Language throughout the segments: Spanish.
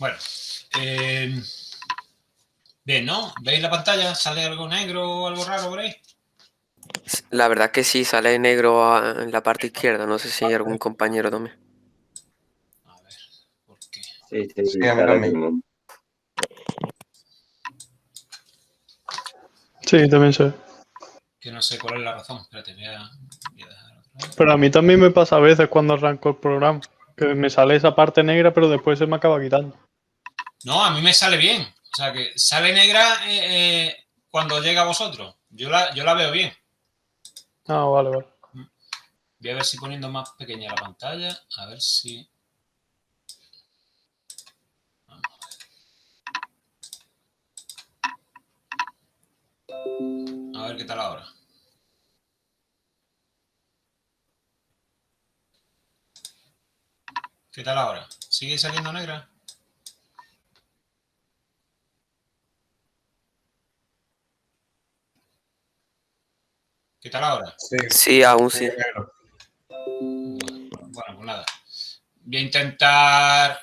Bueno, bien, ¿no? ¿Veis la pantalla? ¿Sale algo negro o algo raro por ahí? La verdad que sí, sale negro en la parte izquierda. No sé si hay algún compañero también. A ver, ¿por qué? Sí, Sí, a mí sale también. como... Sí, también sé. Que no sé cuál es la razón. Espérate, voy a dejar otra vez. Pero a mí también me pasa a veces cuando arranco el programa. Que me sale esa parte negra, pero después se me acaba quitando. No, a mí me sale bien. O sea, que sale negra cuando llega a vosotros. Yo la veo bien. Ah, vale, vale. Voy a ver si poniendo más pequeña la pantalla. A ver si... Vamos a ver qué tal ahora. ¿Qué tal ahora? ¿Sigue saliendo negra? ¿Qué tal ahora? Sí, aún sí. Negro. Bueno, pues nada. Voy a intentar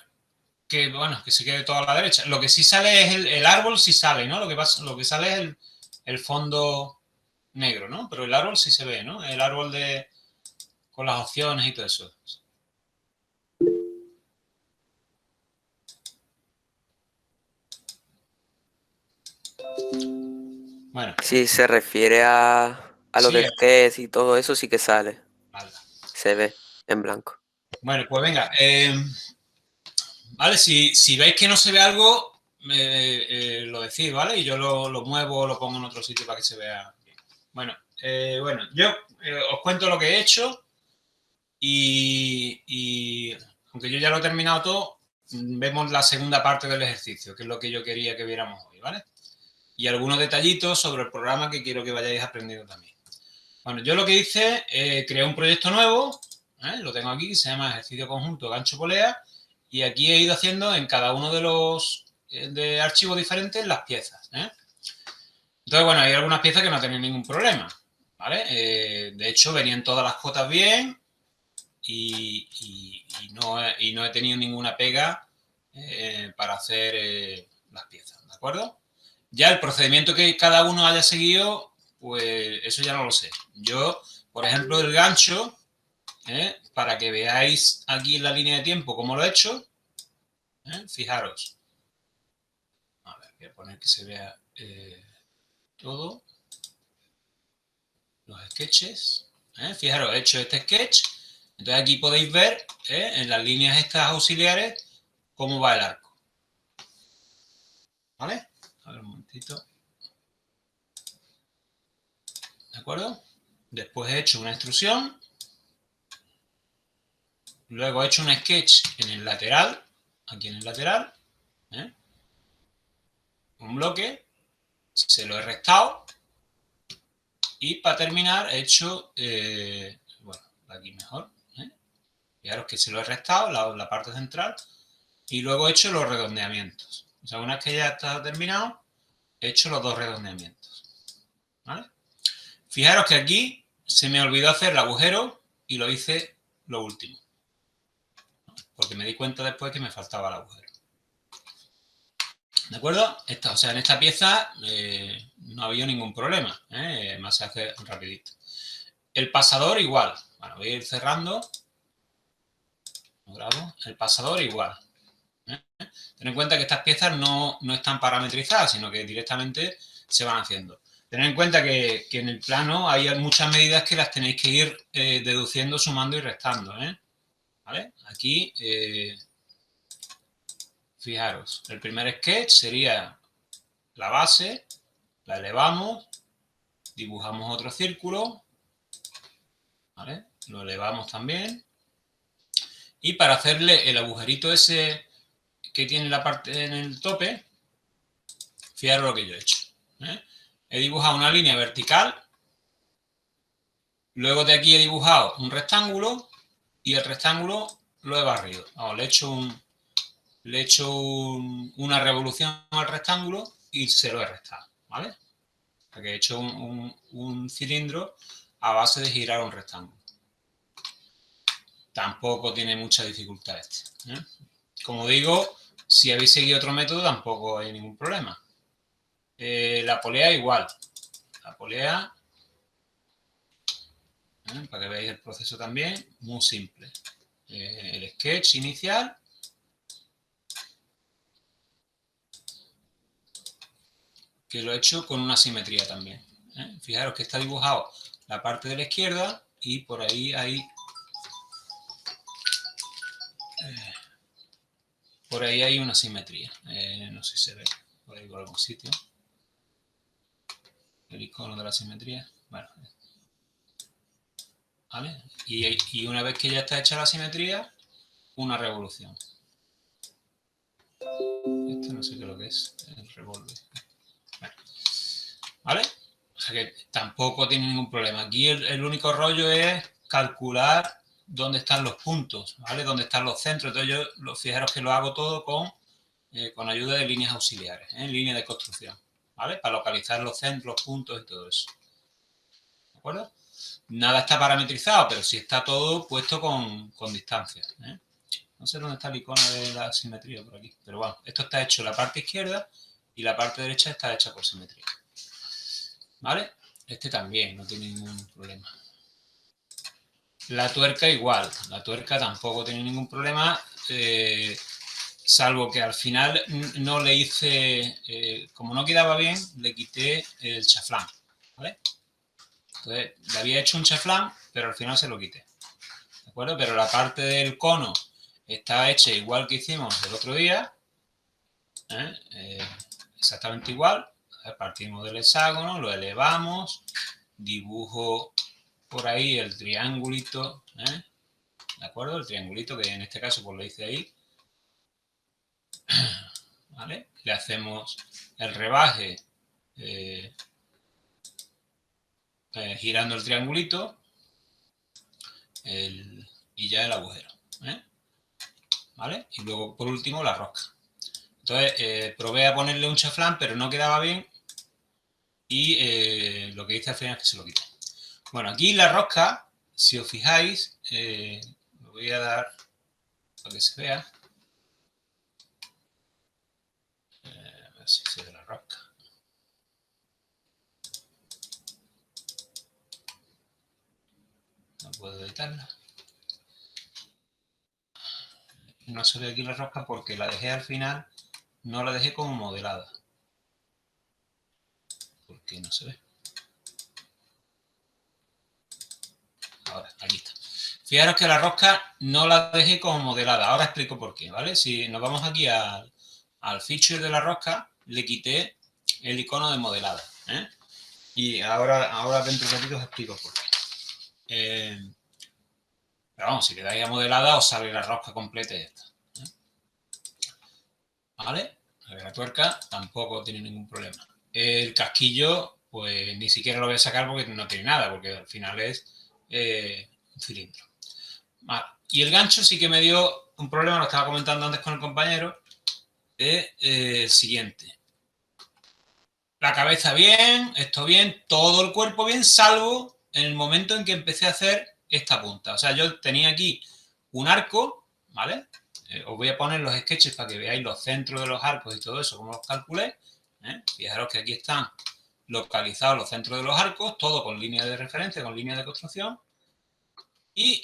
que, bueno, que se quede todo a la derecha. Lo que sí sale es el árbol, sí sale, ¿no? Lo que sale es el fondo negro, ¿no? Pero el árbol sí se ve, ¿no? El árbol con las opciones y todo eso. Bueno. Si se refiere a lo Sí, del test y todo eso, sí que sale. vale. Se ve en blanco. Bueno, pues venga. Vale, si veis que no se ve algo, lo decís, ¿vale? Y yo lo muevo, lo pongo en otro sitio para que se vea bien. Bueno, yo os cuento lo que he hecho y aunque yo ya lo he terminado todo, vemos la segunda parte del ejercicio, que es lo que yo quería que viéramos hoy, ¿vale? Y algunos detallitos sobre el programa que quiero que vayáis aprendiendo también. Bueno, yo lo que hice, creé un proyecto nuevo, lo tengo aquí, se llama Ejercicio Conjunto Gancho Polea, y aquí he ido haciendo en cada uno de los de archivos diferentes las piezas. Entonces, bueno, hay algunas piezas que no tienen ningún problema, ¿vale? De hecho, venían todas las cotas bien y no he tenido ninguna pega para hacer las piezas, ¿de acuerdo? Ya el procedimiento que cada uno haya seguido, pues eso ya no lo sé. Yo, por ejemplo, el gancho, para que veáis aquí en la línea de tiempo cómo lo he hecho, fijaros. A ver, voy a poner que se vea todo. Los sketches. Fijaros, he hecho este sketch. Entonces aquí podéis ver en las líneas estas auxiliares cómo va el arco. ¿Vale? A ver un momentito. ¿De acuerdo? Después he hecho una extrusión. Luego he hecho un sketch en el lateral. Aquí en el lateral. Un bloque. Se lo he restado. Y para terminar he hecho, bueno, aquí mejor. Fijaros que se lo he restado, la parte central. Y luego he hecho los redondeamientos. O sea, una vez que ya está terminado, he hecho los dos redondeamientos. ¿Vale? Fijaros que aquí se me olvidó hacer el agujero y lo hice lo último. Porque me di cuenta después que me faltaba el agujero. ¿De acuerdo? O sea, en esta pieza no ha habido ningún problema. Más se hace rapidito. El pasador igual. Bueno, voy a ir cerrando. Lo grabo. El pasador igual. Ten en cuenta que estas piezas no están parametrizadas, sino que directamente se van haciendo. Tened en cuenta que en el plano hay muchas medidas que las tenéis que ir deduciendo, sumando y restando. ¿Vale? Aquí, fijaros, el primer sketch sería la base, la elevamos, dibujamos otro círculo, ¿vale? Lo elevamos también. Y para hacerle el agujerito ese que tiene la parte en el tope, fijaros lo que yo he hecho. He dibujado una línea vertical, luego de aquí he dibujado un rectángulo y el rectángulo lo he barrido. Vamos, le he hecho una revolución al rectángulo y se lo he restado, ¿vale? Porque he hecho un cilindro a base de girar un rectángulo. Tampoco tiene mucha dificultad este. Como digo, Si habéis seguido otro método tampoco hay ningún problema. La polea igual. La polea, para que veáis el proceso también, muy simple. El sketch inicial. Que lo he hecho con una simetría también. Fijaros que está dibujado la parte de la izquierda y por ahí hay... por ahí hay una simetría. No sé si se ve por ahí por algún sitio. El icono de la simetría. Bueno. ¿Vale? Y una vez que ya está hecha la simetría, una revolución. Esto no sé qué es lo que es. El revólver. Bueno. ¿Vale? O sea que tampoco tiene ningún problema. Aquí el único rollo es calcular dónde están los puntos, ¿vale? Dónde están los centros. Entonces yo, fijaros que lo hago todo con ayuda de líneas auxiliares, líneas de construcción, ¿vale? Para localizar los centros, los puntos y todo eso. ¿De acuerdo? Nada está parametrizado, pero sí está todo puesto con distancia. No sé dónde está el icono de la simetría por aquí, pero bueno, esto está hecho en la parte izquierda y la parte derecha está hecha por simetría. ¿Vale? Este también no tiene ningún problema. La tuerca igual, la tuerca tampoco tiene ningún problema, salvo que al final no le hice, como no quedaba bien, le quité el chaflán, ¿vale? Entonces, le había hecho un chaflán, pero al final se lo quité, ¿de acuerdo? Pero la parte del cono está hecha igual que hicimos el otro día, exactamente igual. Partimos del hexágono, lo elevamos, dibujo por ahí el triangulito, ¿de acuerdo? El triangulito que en este caso pues lo hice ahí, ¿vale? Le hacemos el rebaje girando el triangulito y ya el agujero, ¿vale? Y luego por último la rosca. Entonces probé a ponerle un chaflán pero no quedaba bien y lo que hice al final es que se lo quité. Bueno, aquí la rosca, si os fijáis, lo voy a dar para que se vea. A ver si se ve la rosca. No puedo editarla. No se ve aquí la rosca porque la dejé al final, no la dejé como modelada. Porque no se ve. Ahora, aquí está. Fijaros que la rosca no la dejé como modelada. Ahora explico por qué, ¿vale? Si nos vamos aquí al feature de la rosca, le quité el icono de modelada. Y ahora dentro de un ratito os explico por qué. Pero vamos, si le dais a modelada os sale la rosca completa y ya está. ¿Vale? La tuerca tampoco tiene ningún problema. El casquillo, pues ni siquiera lo voy a sacar porque no tiene nada, porque al final es un cilindro. Vale. Y el gancho sí que me dio un problema, lo estaba comentando antes con el compañero, es el siguiente. La cabeza bien, esto bien, todo el cuerpo bien, salvo en el momento en que empecé a hacer esta punta. O sea, yo tenía aquí un arco, ¿vale? Os voy a poner los sketches para que veáis los centros de los arcos y todo eso, cómo los calculé. Fijaros que aquí están localizados los centros de los arcos, todo con línea de referencia, con línea de construcción. Y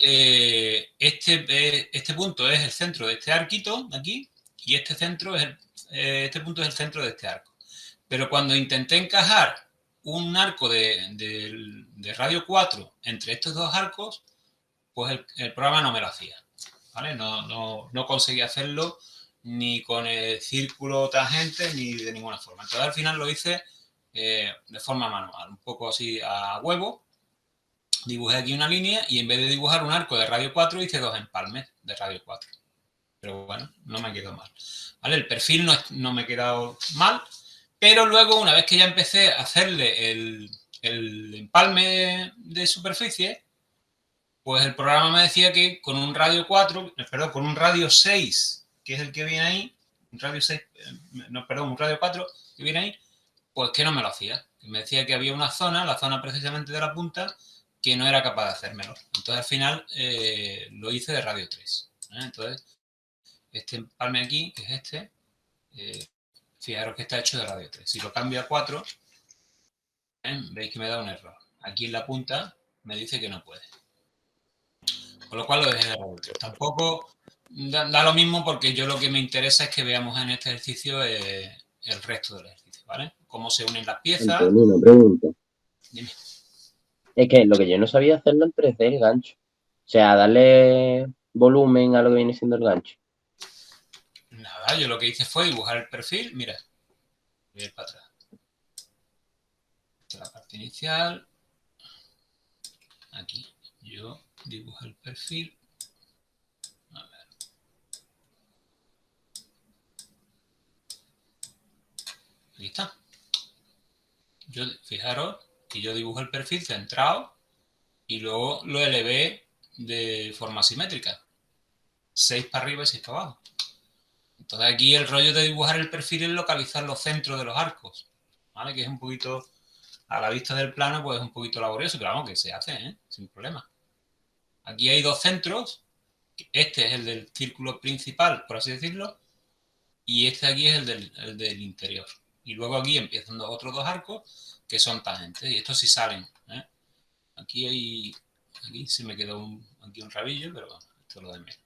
este punto es el centro de este arquito de aquí y este punto es el centro de este arco. Pero cuando intenté encajar un arco de radio 4 entre estos dos arcos, pues el programa no me lo hacía, ¿vale? No conseguía hacerlo ni con el círculo tangente ni de ninguna forma. Entonces al final lo hice de forma manual, un poco así a huevo. Dibujé aquí una línea y en vez de dibujar un arco de radio 4 hice dos empalmes de radio 4. Pero bueno, no me quedó mal. ¿Vale? El perfil no me ha quedado mal, pero luego una vez que ya empecé a hacerle el empalme de superficie, pues el programa me decía que con un radio 4, perdón, con un radio 6, que es el que viene ahí, un radio 6, un radio 4 que viene ahí, pues que no me lo hacía. Me decía que había una zona, la zona precisamente de la punta, que no era capaz de hacérmelo. Entonces al final lo hice de radio 3. Entonces este empalme aquí, que es este, Fijaros que está hecho de radio 3. Si lo cambio a 4, veis que me da un error. Aquí en la punta me dice que no puede. Con lo cual lo dejé de radio 3. Tampoco da lo mismo porque yo lo que me interesa es que veamos en este ejercicio el resto del ejercicio, ¿vale? Cómo se unen las piezas. Antonio, una pregunta. Dime. Es que lo que yo no sabía hacerlo en 3D, el gancho. O sea, darle volumen a lo que viene siendo el gancho. Nada, yo lo que hice fue dibujar el perfil. Mira, voy a ir para atrás. Esta es la parte inicial. Aquí. Yo dibujo el perfil. A ver. Aquí está. Fijaros que yo dibujo el perfil centrado y luego lo elevé de forma simétrica. 6 para arriba y 6 para abajo. Entonces aquí el rollo de dibujar el perfil es localizar los centros de los arcos, ¿vale? Que es un poquito, a la vista del plano, pues es un poquito laborioso, pero vamos, que se hace, sin problema. Aquí hay 2 centros, este es el del círculo principal, por así decirlo, y este aquí es el del interior. Y luego aquí empiezan otros 2 arcos que son tangentes, y estos sí salen, ¿eh? Aquí se me quedó aquí un rabillo, pero bueno, esto es lo de menos.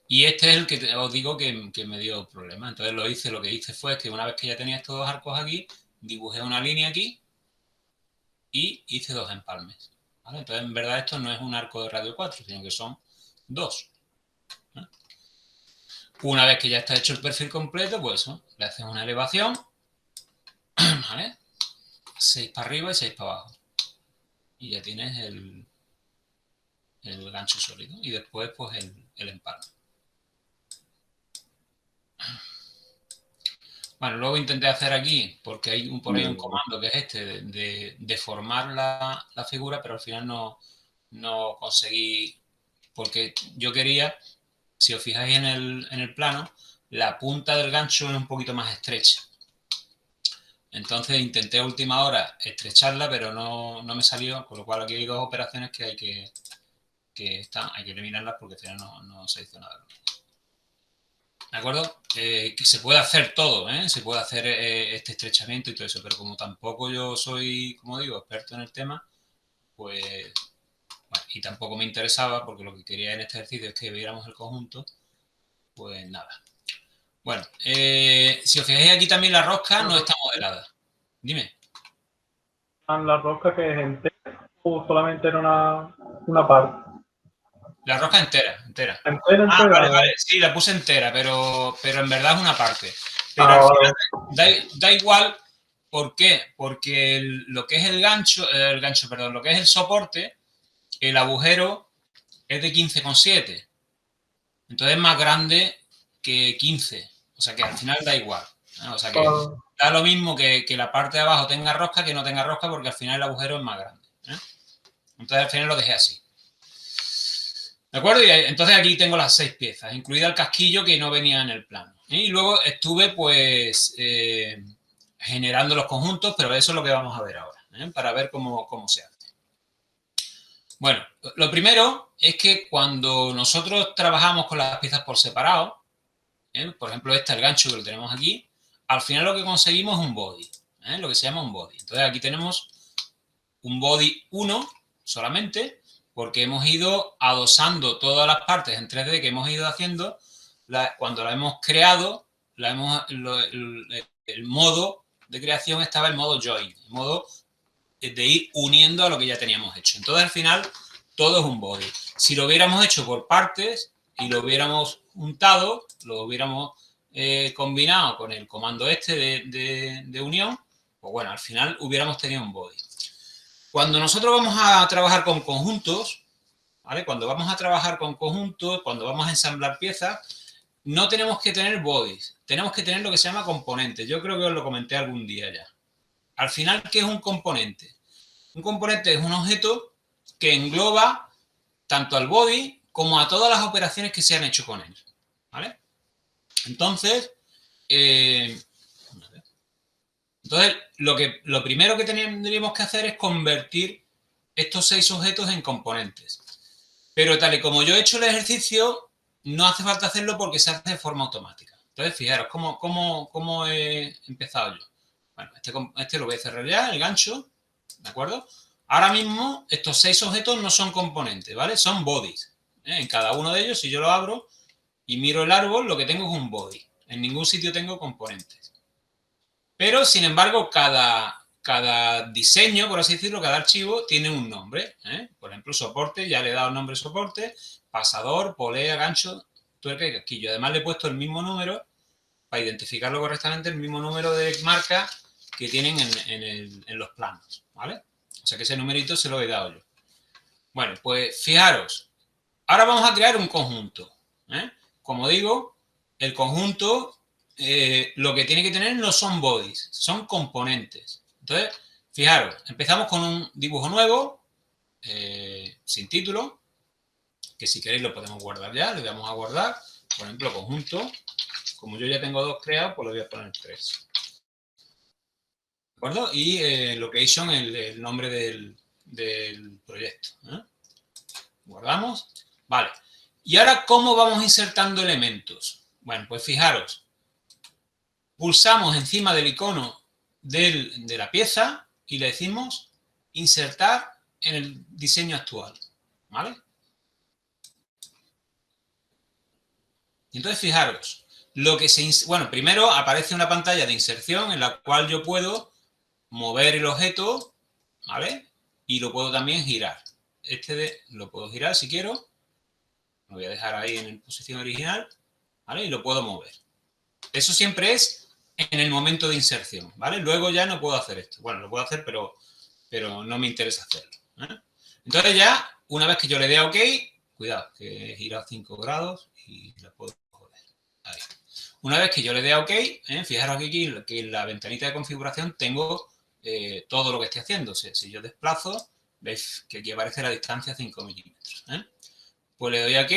Y este es el que os digo que me dio problema. Entonces lo que hice fue que una vez que ya tenía estos 2 arcos aquí, dibujé una línea aquí y hice 2 empalmes, ¿vale? Entonces en verdad esto no es un arco de radio 4, sino que son 2. ¿Eh? Una vez que ya está hecho el perfil completo, pues eso, le haces una elevación, ¿vale? 6 para arriba y 6 para abajo. Y ya tienes el gancho sólido. Y después pues el empalme. Bueno, luego intenté hacer aquí, porque hay por ahí un comando que es este, de deformar la figura, pero al final no conseguí, porque yo quería, si os fijáis en el plano, la punta del gancho es un poquito más estrecha. Entonces intenté a última hora estrecharla, pero no me salió, con lo cual aquí hay 2 operaciones que hay que eliminarlas porque al final no se hizo nada. ¿De acuerdo? Que se puede hacer todo, ¿eh? Se puede hacer este estrechamiento y todo eso, pero como tampoco yo soy, como digo, experto en el tema, pues, bueno, y tampoco me interesaba, porque lo que quería en este ejercicio es que viéramos el conjunto, pues nada. Bueno, si os fijáis aquí también la rosca no está modelada. Dime. ¿La rosca que es entera o solamente era una parte? La rosca entera. ¿Entera? Vale, sí, la puse entera, pero en verdad es una parte. Pero al final da igual, ¿por qué? Porque lo que es el gancho, lo que es el soporte, el agujero es de 15,7. Entonces es más grande que 15. O sea que al final da igual, ¿no? O sea que da lo mismo que la parte de abajo tenga rosca que no tenga rosca, porque al final el agujero es más grande, ¿eh? Entonces al final lo dejé así. ¿De acuerdo? Y entonces aquí tengo las 6 piezas, incluida el casquillo que no venía en el plano. Y luego estuve pues generando los conjuntos, pero eso es lo que vamos a ver ahora, para ver cómo se hace. Bueno, lo primero es que cuando nosotros trabajamos con las piezas por separado, por ejemplo el gancho que lo tenemos aquí, al final lo que conseguimos es un body, lo que se llama un body. Entonces aquí tenemos un body 1 solamente, porque hemos ido adosando todas las partes en 3D que hemos ido haciendo. Cuando la hemos creado, el modo de creación estaba en modo join, en modo de ir uniendo a lo que ya teníamos hecho. Entonces, al final, todo es un body. Si lo hubiéramos hecho por partes y lo hubiéramos juntado, lo hubiéramos combinado con el comando este de unión, pues bueno, al final hubiéramos tenido un body. Cuando nosotros vamos a trabajar con conjuntos, ¿vale? Cuando vamos a trabajar con conjuntos, cuando vamos a ensamblar piezas, no tenemos que tener bodies, tenemos que tener lo que se llama componentes. Yo creo que os lo comenté algún día ya. Al final, ¿qué es un componente? Un componente es un objeto que engloba tanto al body como a todas las operaciones que se han hecho con él, ¿vale? Entonces, lo primero que tendríamos que hacer es convertir estos 6 objetos en componentes. Pero tal y como yo he hecho el ejercicio, no hace falta hacerlo porque se hace de forma automática. Entonces, fijaros cómo he empezado yo. Bueno, este lo voy a cerrar ya, el gancho, ¿de acuerdo? Ahora mismo, estos 6 objetos no son componentes, ¿vale? Son bodies. En cada uno de ellos, si yo lo abro y miro el árbol, lo que tengo es un body. En ningún sitio tengo componentes. Pero, sin embargo, cada diseño, por así decirlo, cada archivo tiene un nombre. Por ejemplo, soporte, ya le he dado nombre soporte, pasador, polea, gancho, tuerca y casquillo. Además, le he puesto el mismo número, para identificarlo correctamente, el mismo número de marca que tienen en los planos, ¿vale? O sea que ese numerito se lo he dado yo. Bueno, pues fijaros, ahora vamos a crear un conjunto. Como digo, el conjunto lo que tiene que tener no son bodies, son componentes. Entonces, fijaros, empezamos con un dibujo nuevo, sin título, que si queréis lo podemos guardar ya, le damos a guardar, por ejemplo, conjunto. Como yo ya tengo 2 creados, pues le voy a poner 3. ¿De acuerdo? Y location, el nombre del proyecto. Guardamos. Vale. Y ahora, ¿cómo vamos insertando elementos? Bueno, pues fijaros. Pulsamos encima del icono de la pieza y le decimos insertar en el diseño actual. ¿Vale? Y entonces, fijaros. Bueno, primero aparece una pantalla de inserción en la cual yo puedo mover el objeto, ¿vale? Y lo puedo también girar. Lo puedo girar si quiero. Lo voy a dejar ahí en posición original, ¿vale? Y lo puedo mover. Eso siempre es en el momento de inserción, ¿vale? Luego ya no puedo hacer esto. Bueno, lo puedo hacer, pero no me interesa hacerlo. Entonces ya, una vez que yo le dé a OK, cuidado, que he girado 5 grados y la puedo joder. Ahí. Una vez que yo le dé a OK, fijaros aquí que en la ventanita de configuración tengo todo lo que estoy haciendo. O sea, si yo desplazo, veis que aquí aparece la distancia 5 milímetros. Pues le doy a OK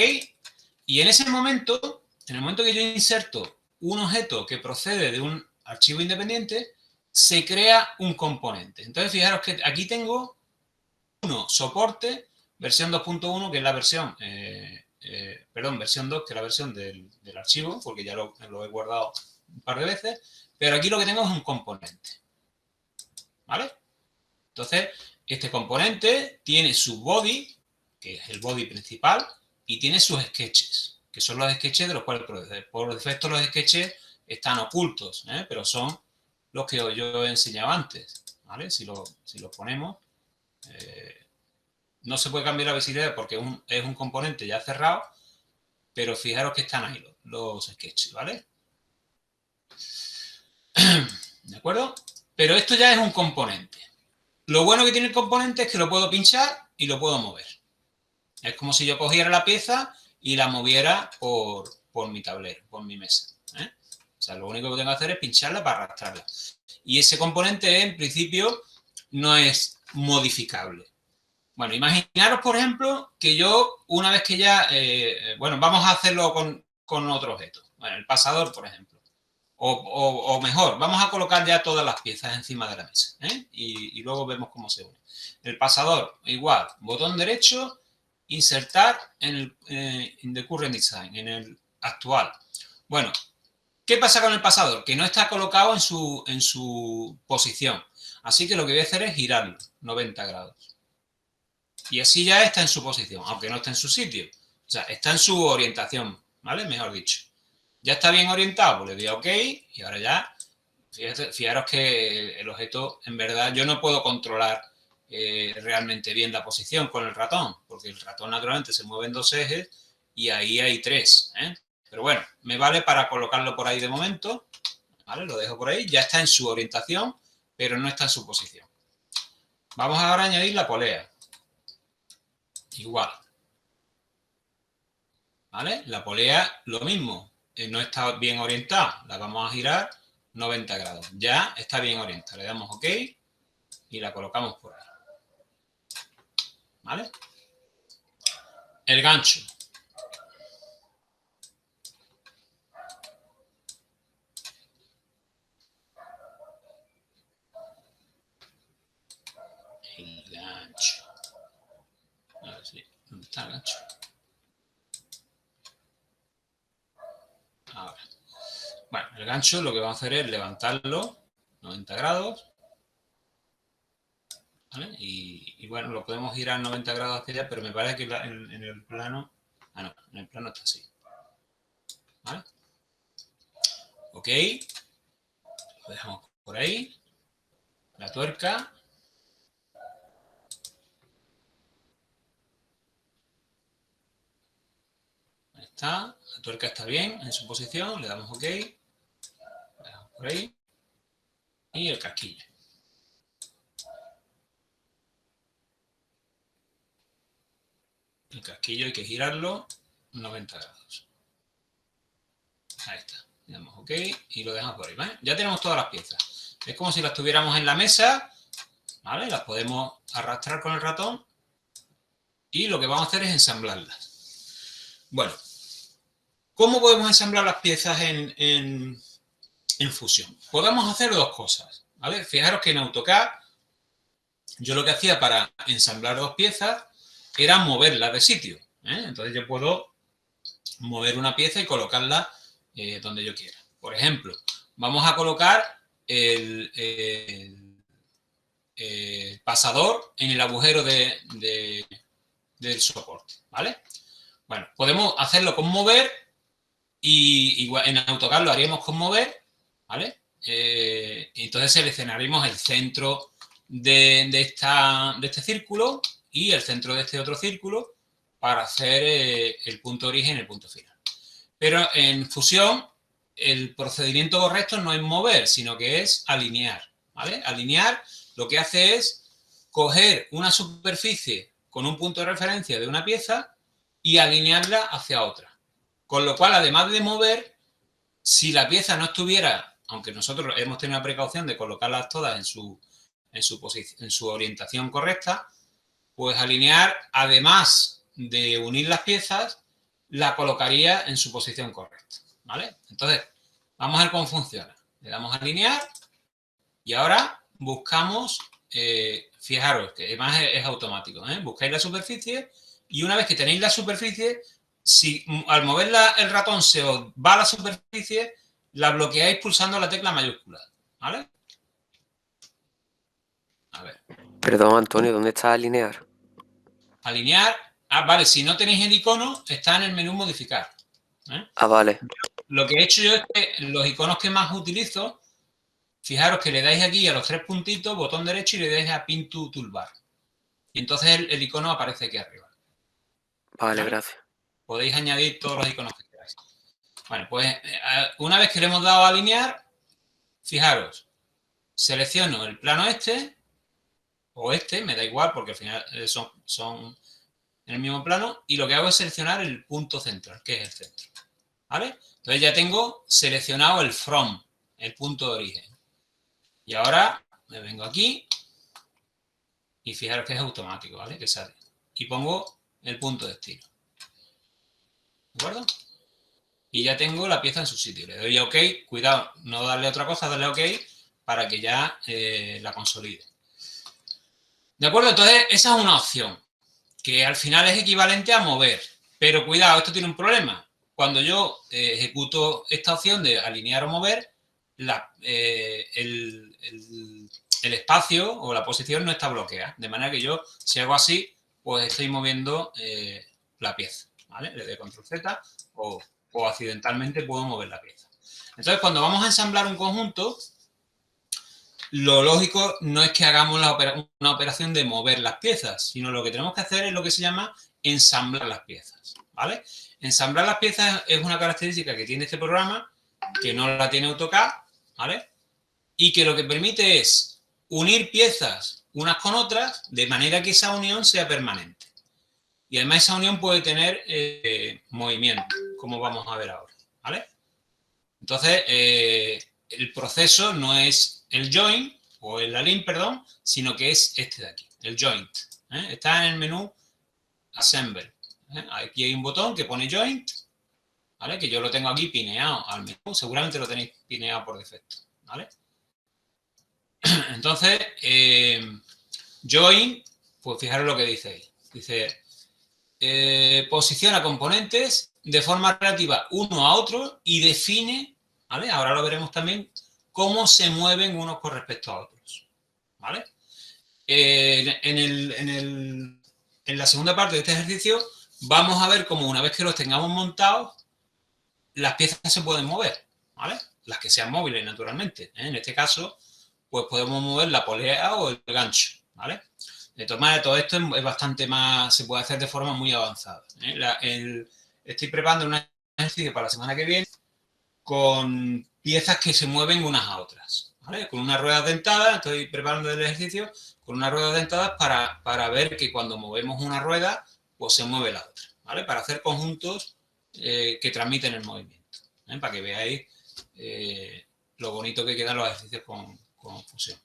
y en ese momento, en el momento que yo inserto un objeto que procede de un archivo independiente, se crea un componente. Entonces, fijaros que aquí tengo soporte, versión 2.1, que es la versión, versión 2, que es la versión del archivo, porque ya lo he guardado un par de veces, pero aquí lo que tengo es un componente. ¿Vale? Entonces, este componente tiene su body, que es el body principal, y tiene sus sketches, que son los sketches de los cuales por defecto los sketches están ocultos, pero son los que yo he enseñado antes. ¿Vale? Si los ponemos, no se puede cambiar la visibilidad porque es un componente ya cerrado, pero fijaros que están ahí los sketches, ¿vale? ¿De acuerdo? Pero esto ya es un componente. Lo bueno que tiene el componente es que lo puedo pinchar y lo puedo mover. Es como si yo cogiera la pieza y la moviera por mi tablero, por mi mesa. O sea, lo único que tengo que hacer es pincharla para arrastrarla. Y ese componente, en principio, no es modificable. Bueno, imaginaros, por ejemplo, que yo, una vez que ya... bueno, vamos a hacerlo con otro objeto. Bueno, el pasador, por ejemplo. O mejor, vamos a colocar ya todas las piezas encima de la mesa. Y luego vemos cómo se une. El pasador, igual, botón derecho, insertar en the current design, en el actual. Bueno, ¿qué pasa con el pasador? Que no está colocado en su posición. Así que lo que voy a hacer es girarlo 90 grados. Y así ya está en su posición, aunque no está en su sitio. O sea, está en su orientación, ¿vale? Mejor dicho. Ya está bien orientado, pues le doy a OK y ahora ya, fijaros que el objeto, en verdad, yo no puedo controlar realmente bien la posición con el ratón, porque el ratón naturalmente se mueve en 2 ejes y ahí hay 3. Pero bueno, me vale para colocarlo por ahí de momento, ¿vale? Lo dejo por ahí, ya está en su orientación, pero no está en su posición. Vamos ahora a añadir la polea. Igual. ¿Vale? La polea, lo mismo. No está bien orientada. La vamos a girar 90 grados. Ya está bien orientada. Le damos OK y la colocamos por ahí. ¿Vale? El gancho. El gancho. A ver si... ¿Dónde está el gancho? Ahora. Bueno, el gancho lo que vamos a hacer es levantarlo 90 grados. ¿Vale? Y bueno, lo podemos girar 90 grados hacia allá, pero me parece que en el plano... Ah, no, en el plano está así. ¿Vale? Ok. Lo dejamos por ahí. La tuerca. Ahí está. La tuerca está bien en su posición. Le damos OK. Lo dejamos por ahí. Y el casquillo. El casquillo hay que girarlo 90 grados. Ahí está. Le damos OK y lo dejamos por ahí, ¿vale? Ya tenemos todas las piezas. Es como si las tuviéramos en la mesa, ¿vale? Las podemos arrastrar con el ratón y lo que vamos a hacer es ensamblarlas. Bueno, ¿cómo podemos ensamblar las piezas en Fusion? Podemos hacer dos cosas, ¿vale? Fijaros que en AutoCAD yo lo que hacía para ensamblar dos piezas era moverlas de sitio, ¿eh? Entonces yo puedo mover una pieza y colocarla donde yo quiera. Por ejemplo, vamos a colocar el pasador en el agujero del soporte, ¿vale? Bueno, podemos hacerlo con mover y igual en AutoCAD lo haríamos con mover, ¿vale? Entonces seleccionaremos el centro de este círculo y el centro de este otro círculo para hacer el punto de origen y el punto final. Pero en Fusion el procedimiento correcto no es mover, sino que es alinear, ¿vale? Alinear lo que hace es coger una superficie con un punto de referencia de una pieza y alinearla hacia otra. Con lo cual, además de mover, si la pieza no estuviera, aunque nosotros hemos tenido la precaución de colocarlas todas en su orientación correcta, pues alinear, además de unir las piezas, la colocaría en su posición correcta, ¿vale? Entonces, vamos a ver cómo funciona. Le damos a alinear y ahora buscamos, fijaros que además es automático, ¿eh? Buscáis la superficie y una vez que tenéis la superficie, si al mover el ratón se os va a la superficie, la bloqueáis pulsando la tecla mayúscula, ¿vale? A ver. Perdón, Antonio, ¿dónde está alinear? Alinear. Ah, vale, si no tenéis el icono, está en el menú modificar, ¿eh? Ah, vale. Lo que he hecho yo es que los iconos que más utilizo, fijaros que le dais aquí a los tres puntitos, botón derecho y le dais a Pin to Toolbar. Y entonces el icono aparece aquí arriba. Vale, gracias. Podéis añadir todos los iconos que queráis. Bueno, pues una vez que le hemos dado a alinear, fijaros, selecciono el plano o me da igual porque al final son en el mismo plano y lo que hago es seleccionar el punto central, que es el centro, ¿vale? Entonces ya tengo seleccionado el from, el punto de origen. Y ahora me vengo aquí y fijaros que es automático, ¿vale? Que sale. Y pongo el punto de destino. ¿De acuerdo? Y ya tengo la pieza en su sitio. Le doy a OK. Cuidado, no darle otra cosa, darle a OK para que ya la consolide. ¿De acuerdo? Entonces, esa es una opción que al final es equivalente a mover. Pero cuidado, esto tiene un problema. Cuando yo ejecuto esta opción de alinear o mover, el espacio o la posición no está bloqueada. De manera que yo, si hago así, pues estoy moviendo la pieza, ¿vale? Le doy control Z o accidentalmente puedo mover la pieza. Entonces, cuando vamos a ensamblar un conjunto, lo lógico no es que hagamos una operación de mover las piezas, sino lo que tenemos que hacer es lo que se llama ensamblar las piezas, ¿vale? Ensamblar las piezas es una característica que tiene este programa, que no la tiene AutoCAD, ¿vale? Y que lo que permite es unir piezas unas con otras de manera que esa unión sea permanente. Y además esa unión puede tener movimiento, como vamos a ver ahora, ¿vale? Entonces, el proceso no es el join, o el align, perdón, sino que es este de aquí, el joint. Está en el menú Assemble. Aquí hay un botón que pone joint, ¿vale? Que yo lo tengo aquí pineado al menú, seguramente lo tenéis pineado por defecto, ¿vale? Entonces, join, pues fijaros lo que dice ahí. Dice, posiciona componentes de forma relativa uno a otro y define ¿vale? Ahora lo veremos también cómo se mueven unos con respecto a otros, ¿vale? En la segunda parte de este ejercicio vamos a ver cómo una vez que los tengamos montados, las piezas se pueden mover, ¿vale? Las que sean móviles, naturalmente. En este caso, pues podemos mover la polea o el gancho, ¿vale? De todas maneras, todo esto es bastante más, se puede hacer de forma muy avanzada. Estoy preparando un ejercicio para la semana que viene con piezas que se mueven unas a otras, ¿vale? Con una rueda dentada, estoy preparando el ejercicio con una rueda dentada para ver que cuando movemos una rueda, pues se mueve la otra, ¿vale? Para hacer conjuntos que transmiten el movimiento, para que veáis lo bonito que quedan los ejercicios con fusión.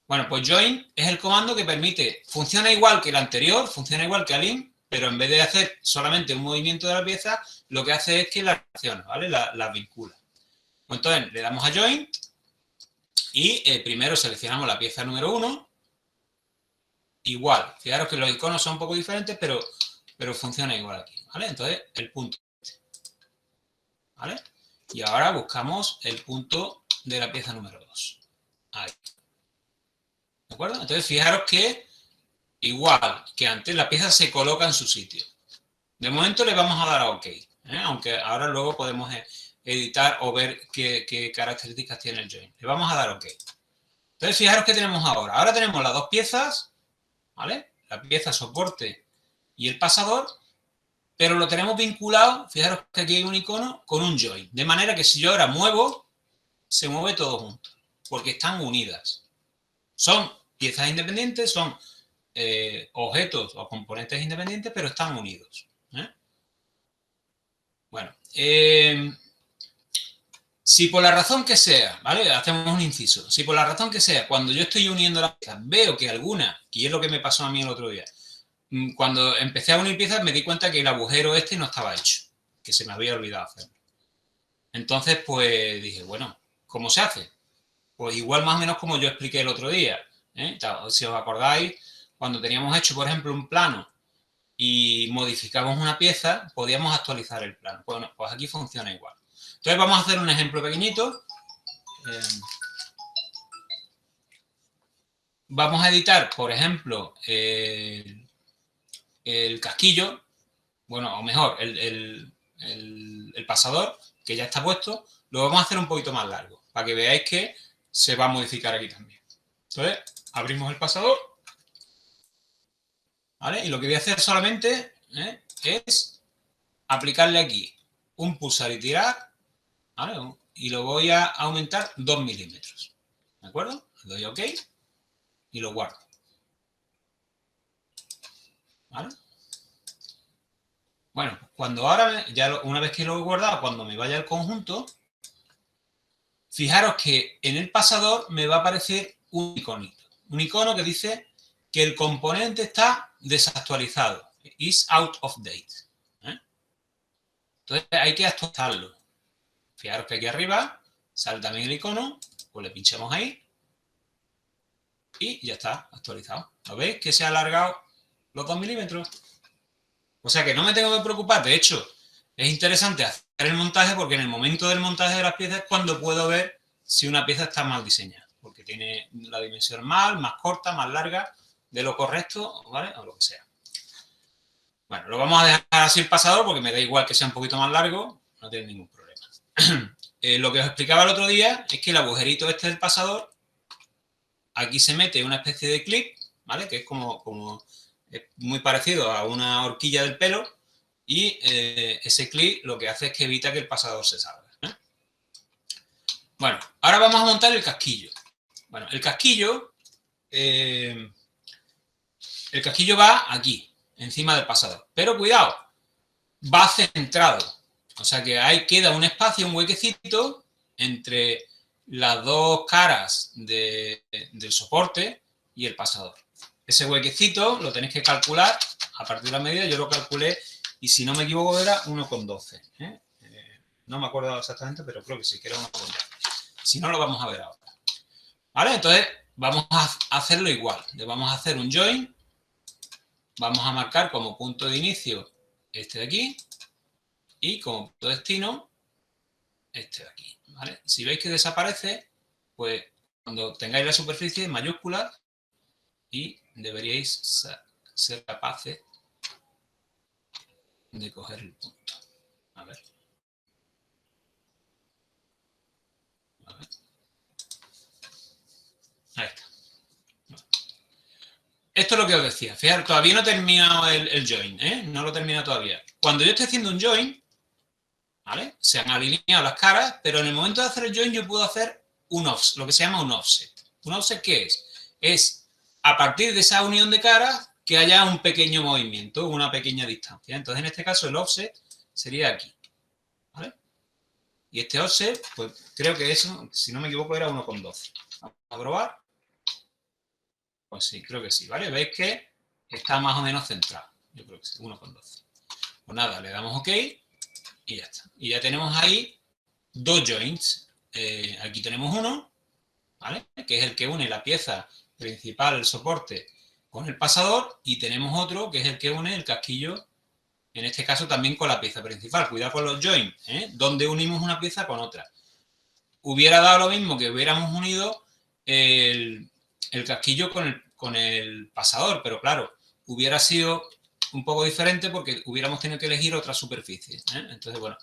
Bueno, pues join es el comando que permite, funciona igual que el anterior, funciona igual que align, pero en vez de hacer solamente un movimiento de la pieza, lo que hace es que la relaciona, ¿vale? La vincula. Entonces, le damos a join y primero seleccionamos la pieza número 1. Igual, fijaros que los iconos son un poco diferentes, pero funciona igual aquí, ¿vale? Entonces, el punto, ¿vale? Y ahora buscamos el punto de la pieza número 2. Ahí. ¿De acuerdo? Entonces, fijaros que igual que antes, la pieza se coloca en su sitio. De momento le vamos a dar a OK, aunque ahora luego podemos editar o ver qué características tiene el join. Le vamos a dar OK. Entonces, fijaros que tenemos ahora. Ahora tenemos las dos piezas, ¿vale? La pieza soporte y el pasador, pero lo tenemos vinculado, fijaros que aquí hay un icono, con un join. De manera que si yo ahora muevo, se mueve todo junto, porque están unidas. Son piezas independientes, son objetos o componentes independientes, pero están unidos. Bueno, si por la razón que sea, ¿vale? Hacemos un inciso. Si por la razón que sea, cuando yo estoy uniendo las piezas, veo que alguna, y es lo que me pasó a mí el otro día, cuando empecé a unir piezas me di cuenta que el agujero este no estaba hecho, que se me había olvidado hacerlo. Entonces, pues dije, bueno, ¿cómo se hace? Pues igual más o menos como yo expliqué el otro día. Si os acordáis, cuando teníamos hecho, por ejemplo, un plano y modificamos una pieza, podíamos actualizar el plano. Bueno, pues aquí funciona igual. Entonces vamos a hacer un ejemplo pequeñito. Vamos a editar, por ejemplo, el casquillo, bueno, o mejor, el pasador, que ya está puesto, lo vamos a hacer un poquito más largo, para que veáis que se va a modificar aquí también. Entonces, abrimos el pasador, ¿vale? Y lo que voy a hacer solamente es aplicarle aquí un pulsar y tirar, ¿vale? Y lo voy a aumentar 2 milímetros, ¿de acuerdo? Le doy OK y lo guardo, ¿vale? Bueno, cuando ahora, ya una vez que lo he guardado, cuando me vaya al conjunto, fijaros que en el pasador me va a aparecer un iconito. Un icono que dice que el componente está desactualizado. Is out of date. Entonces hay que actualizarlo. Fijaros que aquí arriba sale también el icono, pues le pinchamos ahí y ya está actualizado. ¿Lo veis? Que se ha alargado los 2 milímetros. O sea que no me tengo que preocupar. De hecho, es interesante hacer el montaje porque en el momento del montaje de las piezas es cuando puedo ver si una pieza está mal diseñada. Porque tiene la dimensión mal, más corta, más larga, de lo correcto, ¿vale? O lo que sea. Bueno, lo vamos a dejar así el pasador porque me da igual que sea un poquito más largo, no tiene ningún problema. Lo que os explicaba el otro día es que el agujerito este del pasador, aquí se mete una especie de clip, ¿vale? Que es como es muy parecido a una horquilla del pelo y ese clip lo que hace es que evita que el pasador se salga. Bueno, ahora vamos a montar el casquillo. Bueno, el casquillo va aquí, encima del pasador. Pero cuidado, va centrado. O sea que ahí queda un espacio, un huequecito entre las dos caras del soporte y el pasador. Ese huequecito lo tenéis que calcular a partir de la medida. Yo lo calculé y si no me equivoco era 1,12. No me acuerdo exactamente, pero creo que sí, que era 1,12. Si no, lo vamos a ver ahora. ¿Vale? Entonces, vamos a hacerlo igual. Le vamos a hacer un join. Vamos a marcar como punto de inicio este de aquí. Y como punto de destino, este de aquí, ¿vale? Si veis que desaparece, pues cuando tengáis la superficie en mayúscula y deberíais ser capaces de coger el punto. A ver. Ahí está. Esto es lo que os decía. Fijaros, todavía no he terminado el join, ¿eh? No lo he terminado todavía. Cuando yo estoy haciendo un join, ¿vale? Se han alineado las caras, pero en el momento de hacer el join yo puedo hacer un offset, lo que se llama un offset. ¿Un offset qué es? Es a partir de esa unión de caras que haya un pequeño movimiento, una pequeña distancia. Entonces, en este caso, el offset sería aquí, ¿vale? Y este offset, pues creo que eso, si no me equivoco, era 1,12. Vamos a probar. Pues sí, creo que sí, ¿vale? Veis que está más o menos centrado. Yo creo que sí, 1,12. Pues nada, le damos OK y ya está. Y ya tenemos ahí dos joints. Aquí tenemos uno, ¿vale? Que es el que une la pieza principal, el soporte, con el pasador. Y tenemos otro, que es el que une el casquillo, en este caso también con la pieza principal. Cuidado con los joints, ¿eh? Donde unimos una pieza con otra. Hubiera dado lo mismo que hubiéramos unido el casquillo con el pasador, pero claro, hubiera sido un poco diferente porque hubiéramos tenido que elegir otra superficie, ¿eh? Entonces, bueno,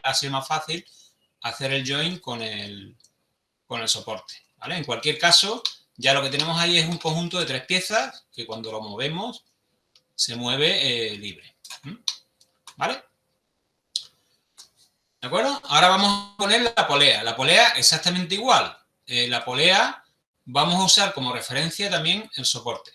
ha sido más fácil hacer el join con el soporte, ¿vale? En cualquier caso, ya lo que tenemos ahí es un conjunto de 3 piezas que cuando lo movemos se mueve libre, ¿vale? ¿De acuerdo? Ahora vamos a poner la polea. La polea exactamente igual. La polea vamos a usar como referencia también el soporte.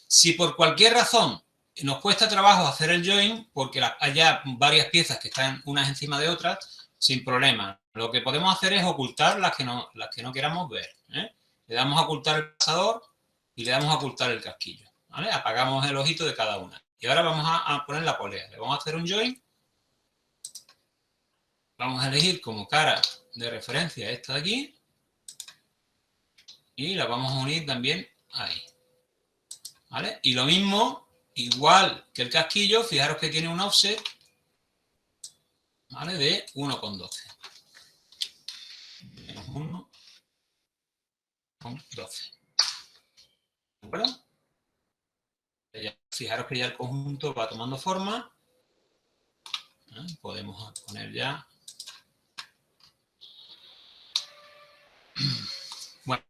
Si por cualquier razón nos cuesta trabajo hacer el join, porque haya varias piezas que están unas encima de otras, sin problema. Lo que podemos hacer es ocultar las que no queramos ver, ¿eh? Le damos a ocultar el pasador y le damos a ocultar el casquillo, ¿vale? Apagamos el ojito de cada una. Y ahora vamos a poner la polea. Le vamos a hacer un join. Vamos a elegir como cara de referencia esta de aquí. Y la vamos a unir también ahí, ¿vale? Y lo mismo, igual que el casquillo, fijaros que tiene un offset, ¿vale? De 1,12. Menos 1,12. ¿De acuerdo? Fijaros que ya el conjunto va tomando forma. Podemos poner ya. Bueno.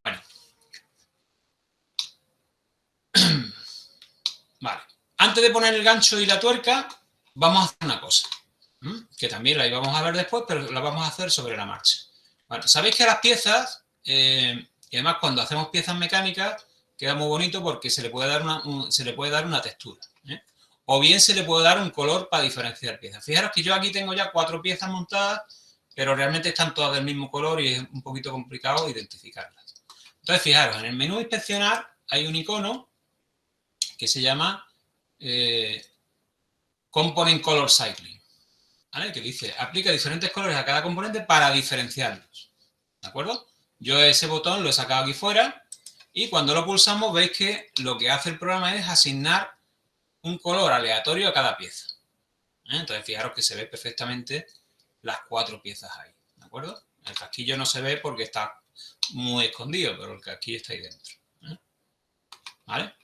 Vale. Antes de poner el gancho y la tuerca, vamos a hacer una cosa, que también la íbamos a ver después, pero la vamos a hacer sobre la marcha. Bueno, sabéis que las piezas, y además cuando hacemos piezas mecánicas, queda muy bonito porque se le puede dar una textura, ¿eh? O bien se le puede dar un color para diferenciar piezas. Fijaros que yo aquí tengo ya 4 piezas montadas, pero realmente están todas del mismo color y es un poquito complicado identificarlas. Entonces, fijaros, en el menú inspeccionar hay un icono que se llama Component Color Cycling, ¿vale? Que dice, aplica diferentes colores a cada componente para diferenciarlos, ¿de acuerdo? Yo ese botón lo he sacado aquí fuera y cuando lo pulsamos veis que lo que hace el programa es asignar un color aleatorio a cada pieza, ¿eh? Entonces, fijaros que se ve perfectamente las 4 piezas ahí, ¿de acuerdo? El casquillo no se ve porque está muy escondido, pero el casquillo está ahí dentro, ¿eh? ¿Vale?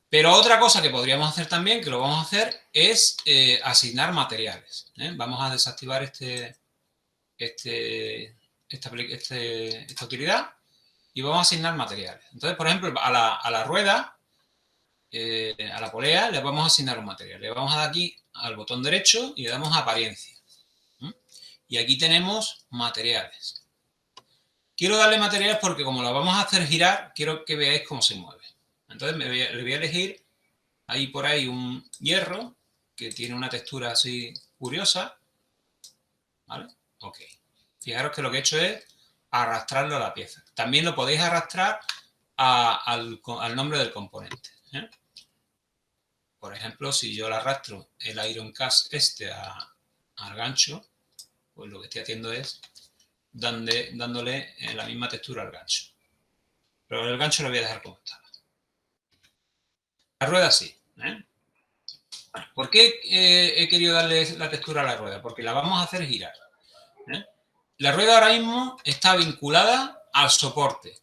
Pero otra cosa que podríamos hacer también, que lo vamos a hacer, es asignar materiales, ¿eh? Vamos a desactivar esta utilidad y vamos a asignar materiales. Entonces, por ejemplo, a la rueda, a la polea, le vamos a asignar un material. Le vamos a dar aquí al botón derecho y le damos a apariencia. Y aquí tenemos materiales. Quiero darle materiales porque como lo vamos a hacer girar, quiero que veáis cómo se mueve. Entonces le voy a elegir ahí por ahí un hierro que tiene una textura así curiosa, ¿vale? Ok. Fijaros que lo que he hecho es arrastrarlo a la pieza. También lo podéis arrastrar al nombre del componente, ¿eh? Por ejemplo, si yo le arrastro el Iron Cast al gancho, pues lo que estoy haciendo es dándole la misma textura al gancho. Pero el gancho lo voy a dejar como está. La rueda sí, ¿eh? Bueno, ¿por qué he querido darle la textura a la rueda? Porque la vamos a hacer girar, ¿eh? la rueda ahora mismo está vinculada al soporte.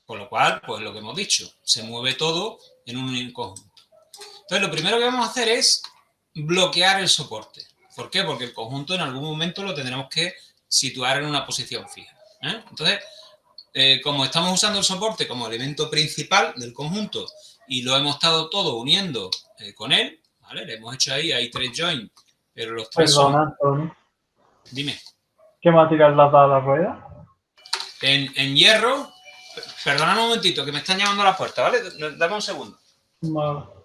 Con lo cual, pues lo que hemos dicho, se mueve todo en un único conjunto. Entonces, lo primero que vamos a hacer es bloquear el soporte. ¿Por qué? Porque el conjunto en algún momento lo tendremos que situar en una posición fija. Entonces, como estamos usando el soporte como elemento principal del conjunto y lo hemos estado todo uniendo con él, ¿vale? Le hemos hecho hay 3 join, pero los 3 Perdona, Tony. Dime. ¿Qué material le has dado a la rueda? En hierro, perdonad un momentito, que me están llamando a la puerta, ¿vale? Dame un segundo. Vale.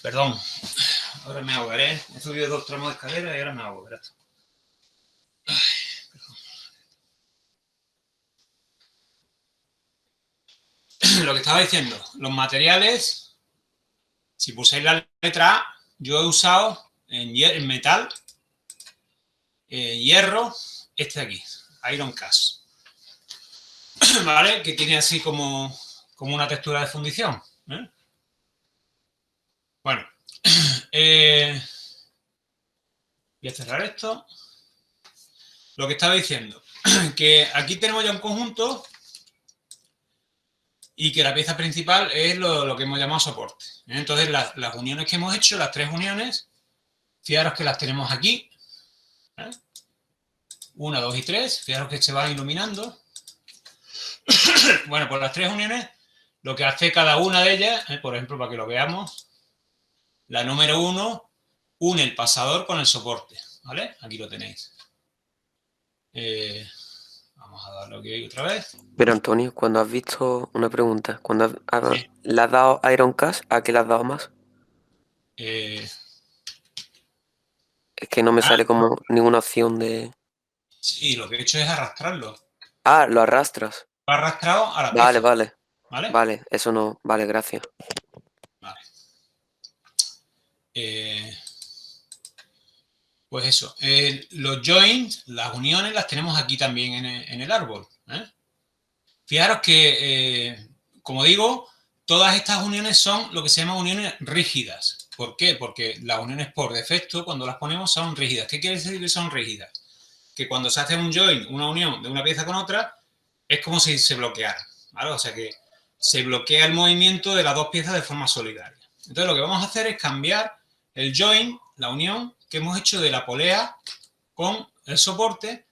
Perdón, ahora me ahogaré. He subido 2 tramos de escalera y ahora me ahogo. Verás. Lo que estaba diciendo, los materiales, si puséis la letra A, yo he usado en metal, hierro, este de aquí, Iron Cast, ¿vale? Que tiene así como una textura de fundición. Bueno, voy a cerrar esto. Lo que estaba diciendo, que aquí tenemos ya un conjunto y que la pieza principal es lo que hemos llamado soporte. Entonces, las uniones que hemos hecho, las 3 uniones, fijaros que las tenemos aquí. 1, 2 y 3. Fijaros que se van iluminando. Bueno, pues las 3 uniones, lo que hace cada una de ellas, por ejemplo, para que lo veamos, la número 1 une el pasador con el soporte, ¿vale? Aquí lo tenéis. Vamos a darlo aquí otra vez. Pero Antonio, cuando has visto una pregunta, cuando Sí. le has dado Iron Cast, ¿a qué le has dado más? Es que no me sale como ninguna opción de... Sí, lo que he hecho es arrastrarlo. Ah, lo arrastras. Lo he arrastrado a la Vale, pieza. vale. ¿Vale? Vale, eso no... Vale, gracias. Vale. Pues eso. Los joins, las uniones, las tenemos aquí también en el árbol. Fijaros que, como digo, todas estas uniones son lo que se llaman uniones rígidas. ¿Por qué? Porque las uniones por defecto, cuando las ponemos, son rígidas. ¿Qué quiere decir que son rígidas? Que cuando se hace un join, una unión de una pieza con otra, es como si se bloqueara, ¿vale? O sea que se bloquea el movimiento de las 2 piezas de forma solidaria. Entonces, lo que vamos a hacer es cambiar el join, la unión que hemos hecho de la polea con el soporte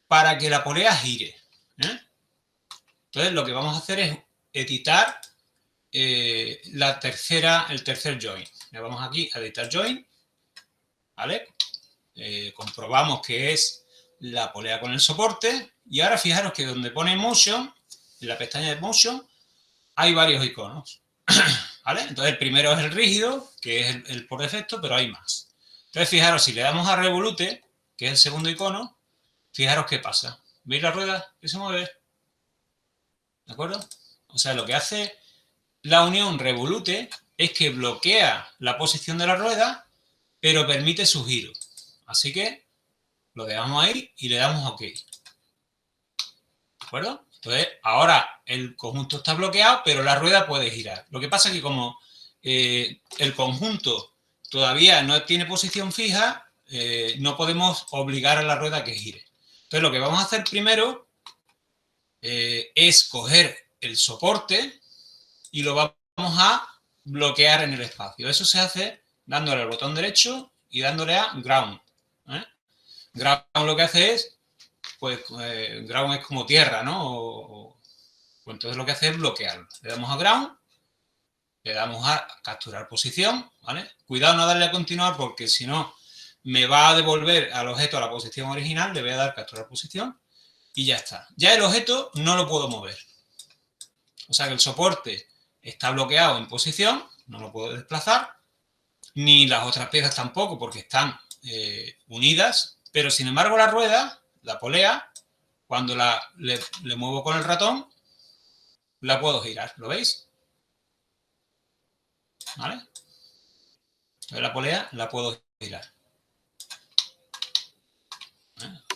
para que la polea gire. Entonces, lo que vamos a hacer es editar el tercer join. Le vamos aquí a editar join, ¿vale? Comprobamos que es la polea con el soporte y ahora fijaros que donde pone motion, en la pestaña de motion, hay varios iconos, ¿vale? Entonces el primero es el rígido, que es el por defecto, pero hay más. Entonces fijaros, si le damos a revolute, que es el segundo icono, fijaros qué pasa. ¿Veis la rueda que se mueve? ¿De acuerdo? O sea, lo que hace la unión revolute es que bloquea la posición de la rueda, pero permite su giro. Así que lo dejamos ahí y le damos OK. ¿De acuerdo? Entonces, ahora el conjunto está bloqueado, pero la rueda puede girar. Lo que pasa es que como el conjunto todavía no tiene posición fija, no podemos obligar a la rueda a que gire. Entonces, lo que vamos a hacer primero es coger el soporte y lo vamos a bloquear en el espacio. Eso se hace dándole al botón derecho y dándole a Ground. Ground lo que hace es, pues, Ground es como tierra, ¿no? Pues entonces lo que hace es bloquearlo. Le damos a Ground, le damos a capturar posición, ¿vale? Cuidado no darle a continuar porque si no me va a devolver al objeto a la posición original, le voy a dar capturar posición y ya está. Ya el objeto no lo puedo mover. O sea que el soporte está bloqueado en posición, no lo puedo desplazar, ni las otras piezas tampoco porque están unidas, pero sin embargo la rueda, la polea, cuando le muevo con el ratón, la puedo girar, ¿lo veis? ¿Vale? Entonces la polea la puedo girar.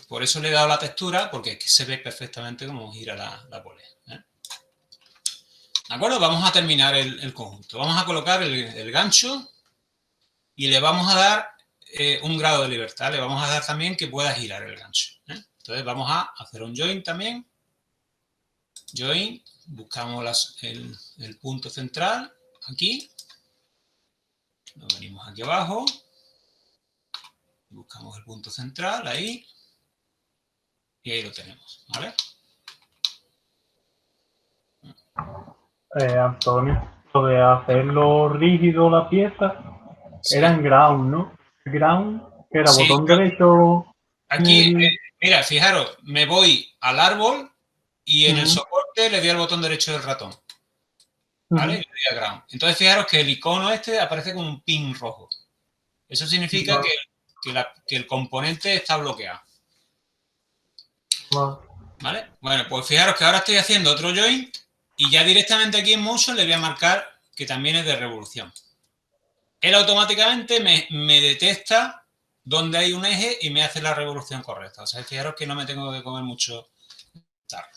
Por eso le he dado la textura, porque es que se ve perfectamente cómo gira la polea. ¿De acuerdo? Vamos a terminar el conjunto. Vamos a colocar el gancho y le vamos a dar un grado de libertad. Le vamos a dar también que pueda girar el gancho. Entonces vamos a hacer un join también. Join, buscamos el punto central aquí. Nos venimos aquí abajo. Buscamos el punto central ahí. Y ahí lo tenemos, ¿vale? Antonio, lo de hacerlo rígido la pieza Sí. era en ground, ¿no? Ground, que era Sí, botón derecho. Aquí, el- mira, fijaros, me voy al árbol y en el Ujú, soporte le doy al botón derecho del ratón, ¿vale? Y ujú. le doy a ground. Entonces, fijaros que el icono este aparece con un pin rojo. Eso significa Vale, que el componente está bloqueado, vale. ¿vale? Bueno, pues fijaros que ahora estoy haciendo otro join y ya directamente aquí en Motion le voy a marcar que también es de revolución. Él automáticamente me detecta dónde hay un eje y me hace la revolución correcta. O sea, fijaros que no me tengo que comer mucho tarro,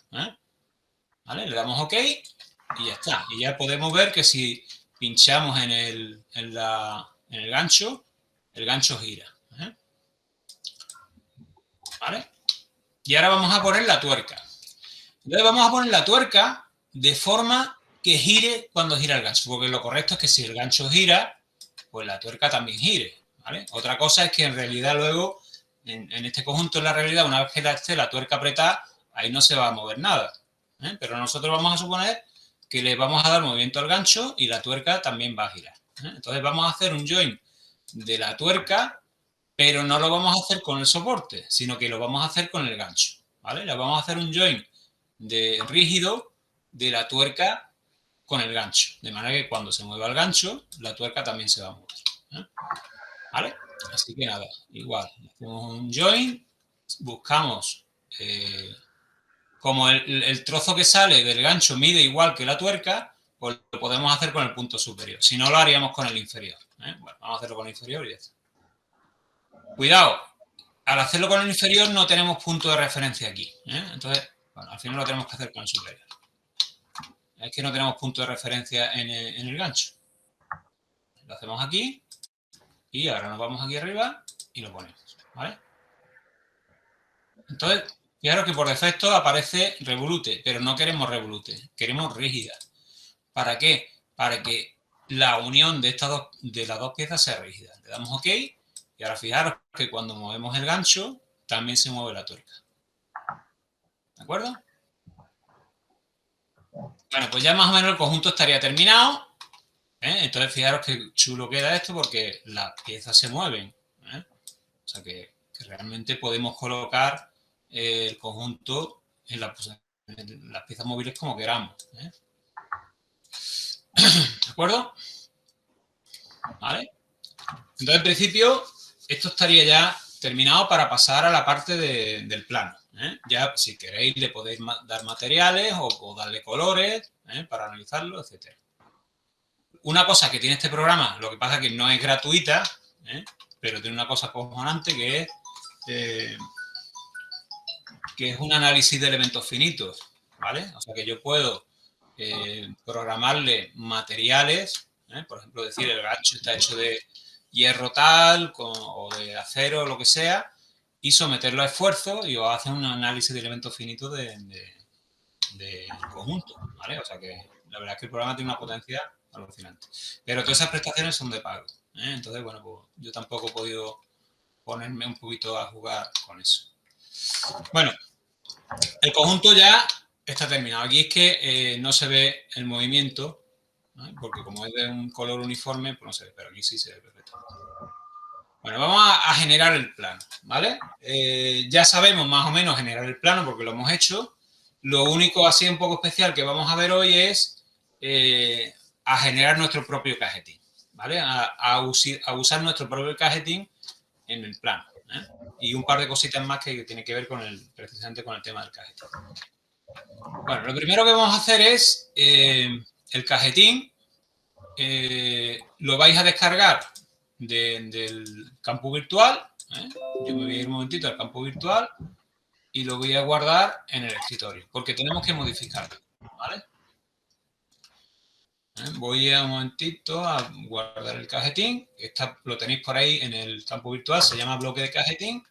¿vale? Le damos OK y ya está. Y ya podemos ver que si pinchamos en el gancho, el gancho gira. ¿Vale? Y ahora vamos a poner la tuerca. Entonces vamos a poner la tuerca de forma que gire cuando gira el gancho. Porque lo correcto es que si el gancho gira, pues la tuerca también gire. ¿Vale? Otra cosa es que en realidad luego, en este conjunto en la realidad, una vez que esté la tuerca apretada, ahí no se va a mover nada. Pero nosotros vamos a suponer que le vamos a dar movimiento al gancho y la tuerca también va a girar. Entonces vamos a hacer un join de la tuerca, pero no lo vamos a hacer con el soporte, sino que lo vamos a hacer con el gancho. ¿Vale? Le vamos a hacer un join de rígido de la tuerca con el gancho. De manera que cuando se mueva el gancho, la tuerca también se va a mover. ¿Vale? Así que nada, igual. Hacemos un join, buscamos... como el trozo que sale del gancho mide igual que la tuerca, pues lo podemos hacer con el punto superior. Si no, lo haríamos con el inferior. Bueno, vamos a hacerlo con el inferior y ya está. Cuidado, al hacerlo con el inferior no tenemos punto de referencia aquí. Entonces, bueno, al final lo tenemos que hacer con el superior. Es que no tenemos punto de referencia en el gancho. Lo hacemos aquí y ahora nos vamos aquí arriba y lo ponemos. ¿Vale? Entonces, fijaros que por defecto aparece revolute, pero no queremos revolute, queremos rígida. ¿Para qué? Para que la unión de las dos piezas sea rígida. Le damos OK y ahora fijaros que cuando movemos el gancho también se mueve la tuerca. ¿De acuerdo? Bueno, pues ya más o menos el conjunto estaría terminado. Entonces fijaros que chulo queda esto porque las piezas se mueven. O sea que realmente podemos colocar el conjunto en las piezas móviles como queramos. ¿De acuerdo? ¿Vale? Entonces, en principio, esto estaría ya terminado para pasar a la parte del plano. Ya, si queréis, le podéis dar materiales o darle colores para analizarlo, etc. Una cosa que tiene este programa, lo que pasa es que no es gratuita, pero tiene una cosa acojonante que es un análisis de elementos finitos, ¿vale? O sea que yo puedo programarle materiales, por ejemplo, decir el gancho está hecho de hierro tal o de acero o lo que sea, y someterlo a esfuerzo y os hace un análisis de elementos finitos del conjunto, ¿vale? O sea que la verdad es que el programa tiene una potencia alucinante. Pero todas esas prestaciones son de pago, ¿eh? Entonces, bueno, pues yo tampoco he podido ponerme un poquito a jugar con eso. Bueno, el conjunto ya está terminado. Aquí es que no se ve el movimiento, ¿no? Porque como es de un color uniforme, pues no se ve, pero aquí sí se ve perfectamente. Bueno, vamos a generar el plano, ¿vale? Ya sabemos más o menos generar el plano porque lo hemos hecho. Lo único así un poco especial que vamos a ver hoy es a generar nuestro propio cajetín, ¿vale? A usar nuestro propio cajetín en el plano, ¿eh? Y un par de cositas más que tienen que ver con precisamente con el tema del cajetín. Bueno, lo primero que vamos a hacer es el cajetín lo vais a descargar del campo virtual, ¿eh? Yo me voy a ir un momentito al campo virtual y lo voy a guardar en el escritorio, porque tenemos que modificarlo, ¿vale? Voy a un momentito a guardar el cajetín, lo tenéis por ahí en el campo virtual, se llama bloque de cajetín,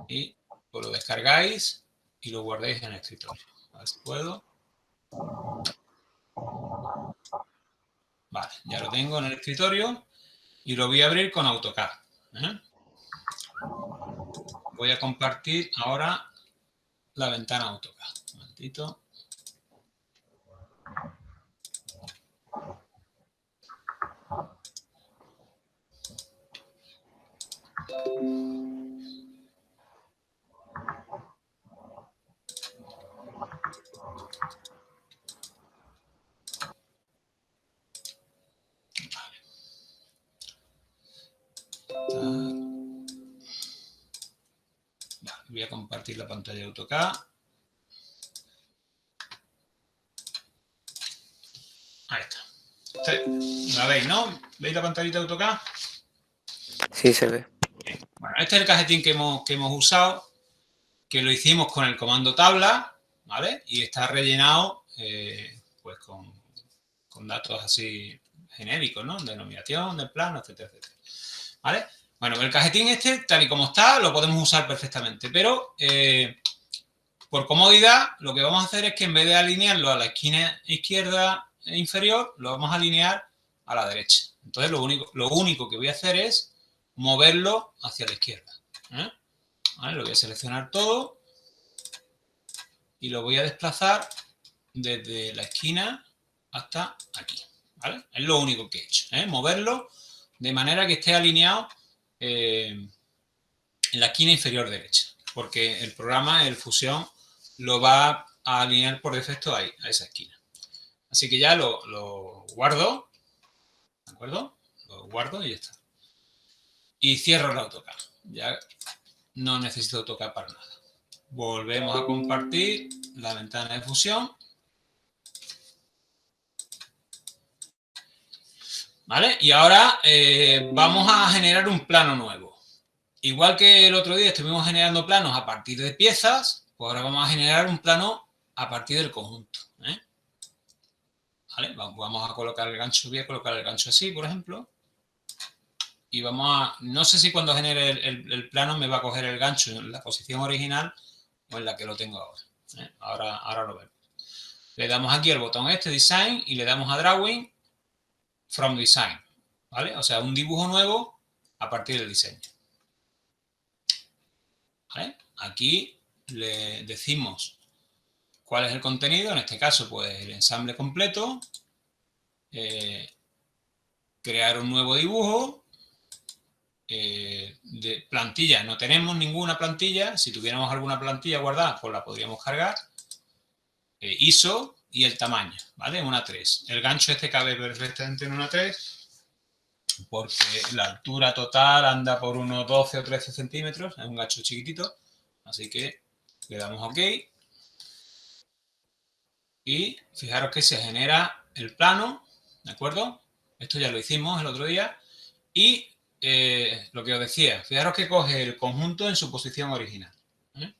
y pues lo descargáis y lo guardáis en el escritorio. A ver si puedo. Vale, ya lo tengo en el escritorio y lo voy a abrir con AutoCAD, ¿eh? Voy a compartir ahora la ventana AutoCAD. Un momentito. Voy a compartir la pantalla de AutoCAD. Ahí está. ¿La veis, no? ¿Veis la pantallita de AutoCAD? Sí, se ve. Bueno, este es el cajetín que hemos usado, que lo hicimos con el comando tabla, ¿vale? Y está rellenado pues con datos así genéricos, ¿no? Denominación, del plano, etcétera, etcétera. ¿Vale? Bueno, el cajetín este, tal y como está, lo podemos usar perfectamente, pero por comodidad, lo que vamos a hacer es que en vez de alinearlo a la esquina izquierda inferior, lo vamos a alinear a la derecha. Entonces, lo único que voy a hacer es moverlo hacia la izquierda, ¿eh? ¿Vale? Lo voy a seleccionar todo y lo voy a desplazar desde la esquina hasta aquí, ¿vale? Es lo único que he hecho, ¿eh? Moverlo de manera que esté alineado en la esquina inferior derecha, porque el programa, el Fusion, lo va a alinear por defecto ahí, a esa esquina. Así que ya lo guardo, ¿de acuerdo? Lo guardo y ya está. Y cierro el AutoCAD. Ya no necesito AutoCAD para nada. Volvemos a compartir la ventana de Fusion. ¿Vale? Y ahora vamos a generar un plano nuevo. Igual que el otro día estuvimos generando planos a partir de piezas, pues ahora vamos a generar un plano a partir del conjunto, ¿eh? ¿Vale? Vamos a colocar el gancho, voy a colocar el gancho así, por ejemplo. Y vamos a, no sé si cuando genere el plano me va a coger el gancho en la posición original o en la que lo tengo ahora, ¿eh? Ahora lo vemos. Le damos aquí el botón este, Design, y le damos a Drawing from Design, ¿vale? O sea, un dibujo nuevo a partir del diseño. ¿Vale? Aquí le decimos cuál es el contenido, en este caso, pues el ensamble completo, crear un nuevo dibujo, de plantilla, no tenemos ninguna plantilla, si tuviéramos alguna plantilla guardada, pues la podríamos cargar, ISO y el tamaño, ¿vale? Una 3. El gancho este cabe perfectamente en una 3, porque la altura total anda por unos 12 o 13 centímetros, es un gancho chiquitito, así que le damos OK. Y fijaros que se genera el plano, ¿de acuerdo? Esto ya lo hicimos el otro día. Y lo que os decía, fijaros que coge el conjunto en su posición original, ¿eh?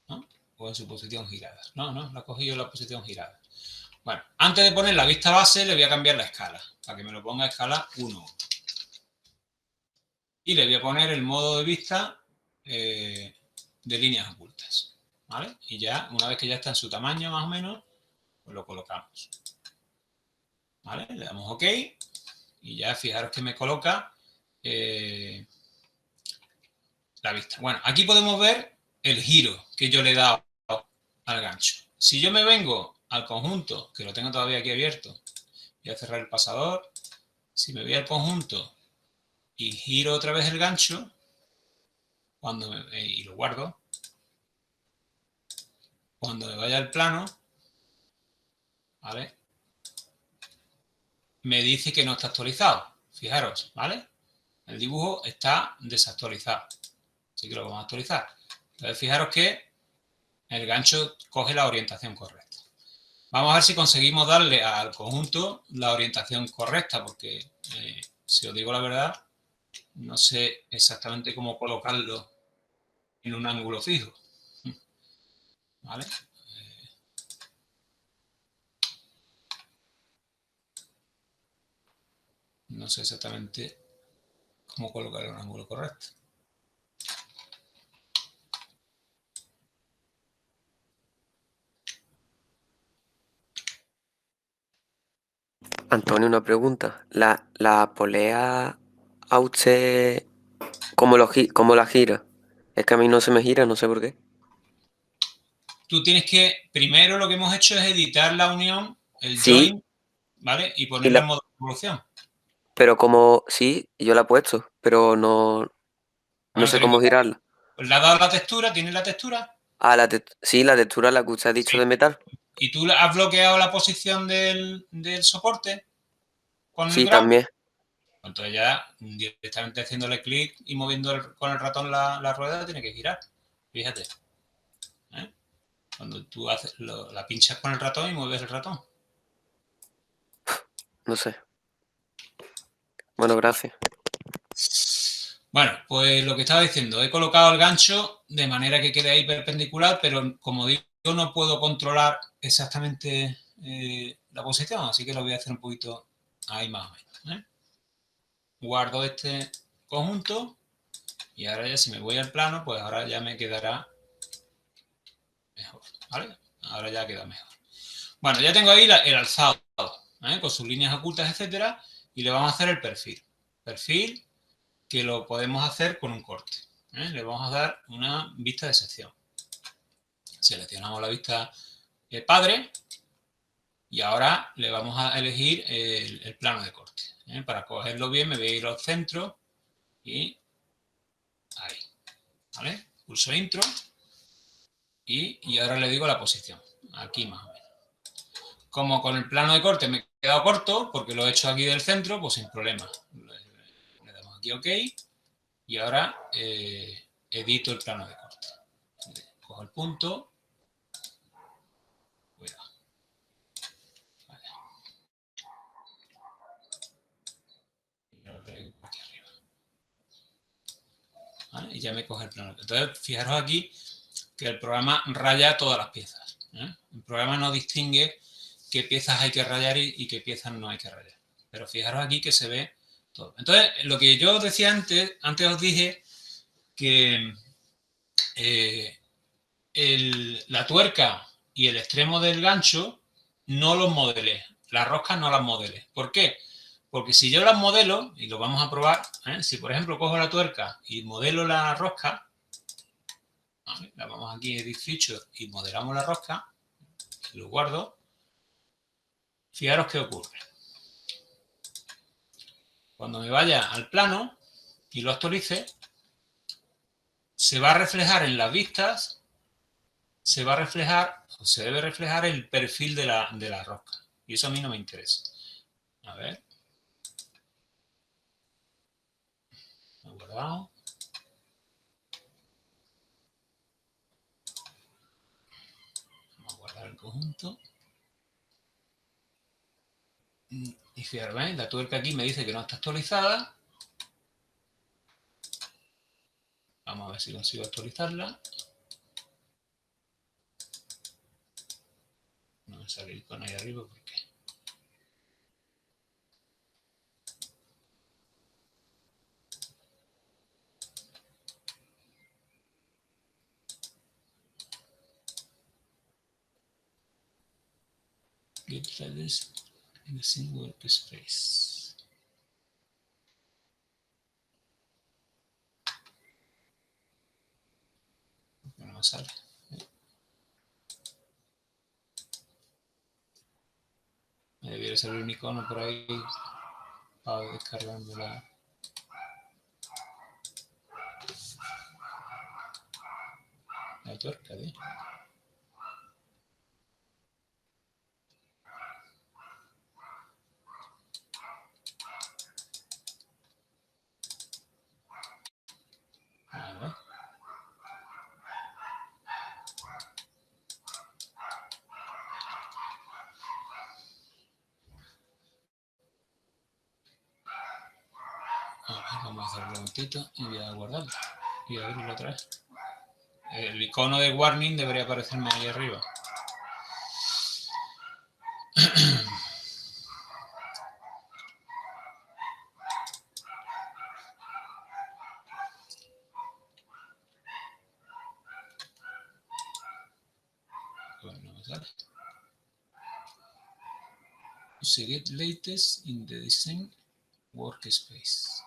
¿No? O en su posición girada. No, lo ha cogido en la posición girada. Bueno, antes de poner la vista base, le voy a cambiar la escala, para que me lo ponga a escala 1. Y le voy a poner el modo de vista de líneas ocultas, ¿vale? Y ya, una vez que ya está en su tamaño más o menos, pues lo colocamos, ¿vale? Le damos OK y ya fijaros que me coloca la vista. Bueno, aquí podemos ver el giro que yo le he dado al gancho. Si yo me vengo al conjunto, que lo tengo todavía aquí abierto, voy a cerrar el pasador. Si me voy al conjunto y giro otra vez el gancho, y lo guardo, cuando me vaya al plano, ¿vale? Me dice que no está actualizado. Fijaros, ¿vale? El dibujo está desactualizado. Así que lo vamos a actualizar. Entonces, fijaros que el gancho coge la orientación correcta. Vamos a ver si conseguimos darle al conjunto la orientación correcta, porque si os digo la verdad, no sé exactamente cómo colocarlo en un ángulo fijo. ¿Vale? No sé exactamente cómo colocar en un ángulo correcto. Antonio, una pregunta. La polea a usted, ¿cómo la gira? Es que a mí no se me gira, no sé por qué. Tú tienes que, primero lo que hemos hecho es editar la unión, el Sí, join, ¿vale? Y y ponerla en modo revolución. pero como, sí, yo la he puesto, pero no Bueno, sé cómo girarla. ¿le has dado la textura? ¿Tienes la textura? Ah, sí, la textura, la que usted ha dicho Sí. de metal. ¿Y tú has bloqueado la posición del soporte con el Sí, grabo? también. Entonces ya directamente haciéndole clic y moviendo con el ratón la rueda tiene que girar. Fíjate. ¿Eh? Cuando tú la pinchas con el ratón y mueves el ratón. No sé. Bueno, gracias. Bueno, pues lo que estaba diciendo, he colocado el gancho de manera que quede ahí perpendicular, pero como digo, no puedo controlar exactamente la posición, así que lo voy a hacer un poquito ahí más o menos. Guardo este conjunto y ahora ya si me voy al plano, pues ahora ya me quedará mejor, ¿vale? Ahora ya queda mejor. Bueno, ya tengo ahí el alzado, con sus líneas ocultas, etcétera, y le vamos a hacer el perfil. Perfil que lo podemos hacer con un corte. Le vamos a dar una vista de sección. Seleccionamos la vista padre y ahora le vamos a elegir el plano de corte. Para cogerlo bien me voy a ir al centro y ahí. ¿Vale? Pulso intro y ahora le digo la posición. Aquí más o menos. Como con el plano de corte me he quedado corto porque lo he hecho aquí del centro, pues sin problema. Le damos aquí OK y ahora edito el plano de corte. Cojo el punto. Cuidado. Vale. Y lo traigo aquí arriba. ¿Vale? Y ya me coge el plano. Entonces, fijaros aquí que el programa raya todas las piezas. El programa no distingue qué piezas hay que rayar y qué piezas no hay que rayar. Pero fijaros aquí que se ve todo. Entonces, lo que yo os decía antes os dije que la tuerca y el extremo del gancho no los modelé. Las roscas no las modelé. ¿Por qué? Porque si yo las modelo, y lo vamos a probar, si por ejemplo cojo la tuerca y modelo la rosca, ¿vale? La vamos aquí en Edit Feature y modelamos la rosca, y lo guardo, fijaros qué ocurre. Cuando me vaya al plano y lo actualice, se va a reflejar en las vistas, se va a reflejar, o se debe reflejar el perfil de la rosca. Y eso a mí no me interesa. A ver. Lo he guardado. Vamos a guardar el conjunto. Y fijaros, ¿veis? La tuerca aquí me dice que no está actualizada. Vamos a ver si consigo actualizarla. No me sale el icono ahí arriba porque... Get latest in the same workspace. No me sale. Me debiera salir un icono por ahí para descargando la tuerca, ¿eh? A ver. Vamos a hacerlo un momentito y voy a guardarlo y a abrirlo otra vez. El icono de warning debería aparecerme ahí arriba. Bueno, no me sale. So get latest in the design workspace.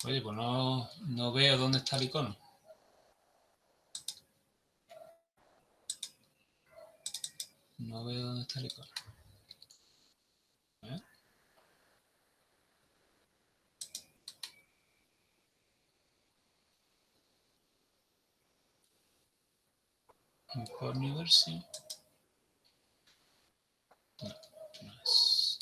Oye, pues no veo dónde está el icono. No veo dónde está el icono. A ver. Import new version. No, no es.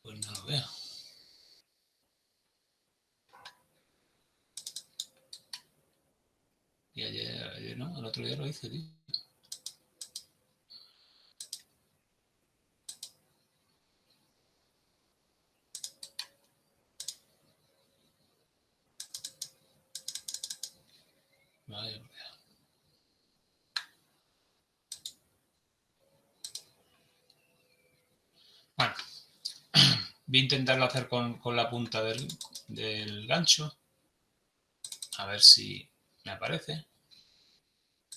Pues no lo veo. Y ayer no, el otro día lo hice, tío. Vaya, bueno, voy a intentarlo hacer con la punta del gancho. A ver si me aparece.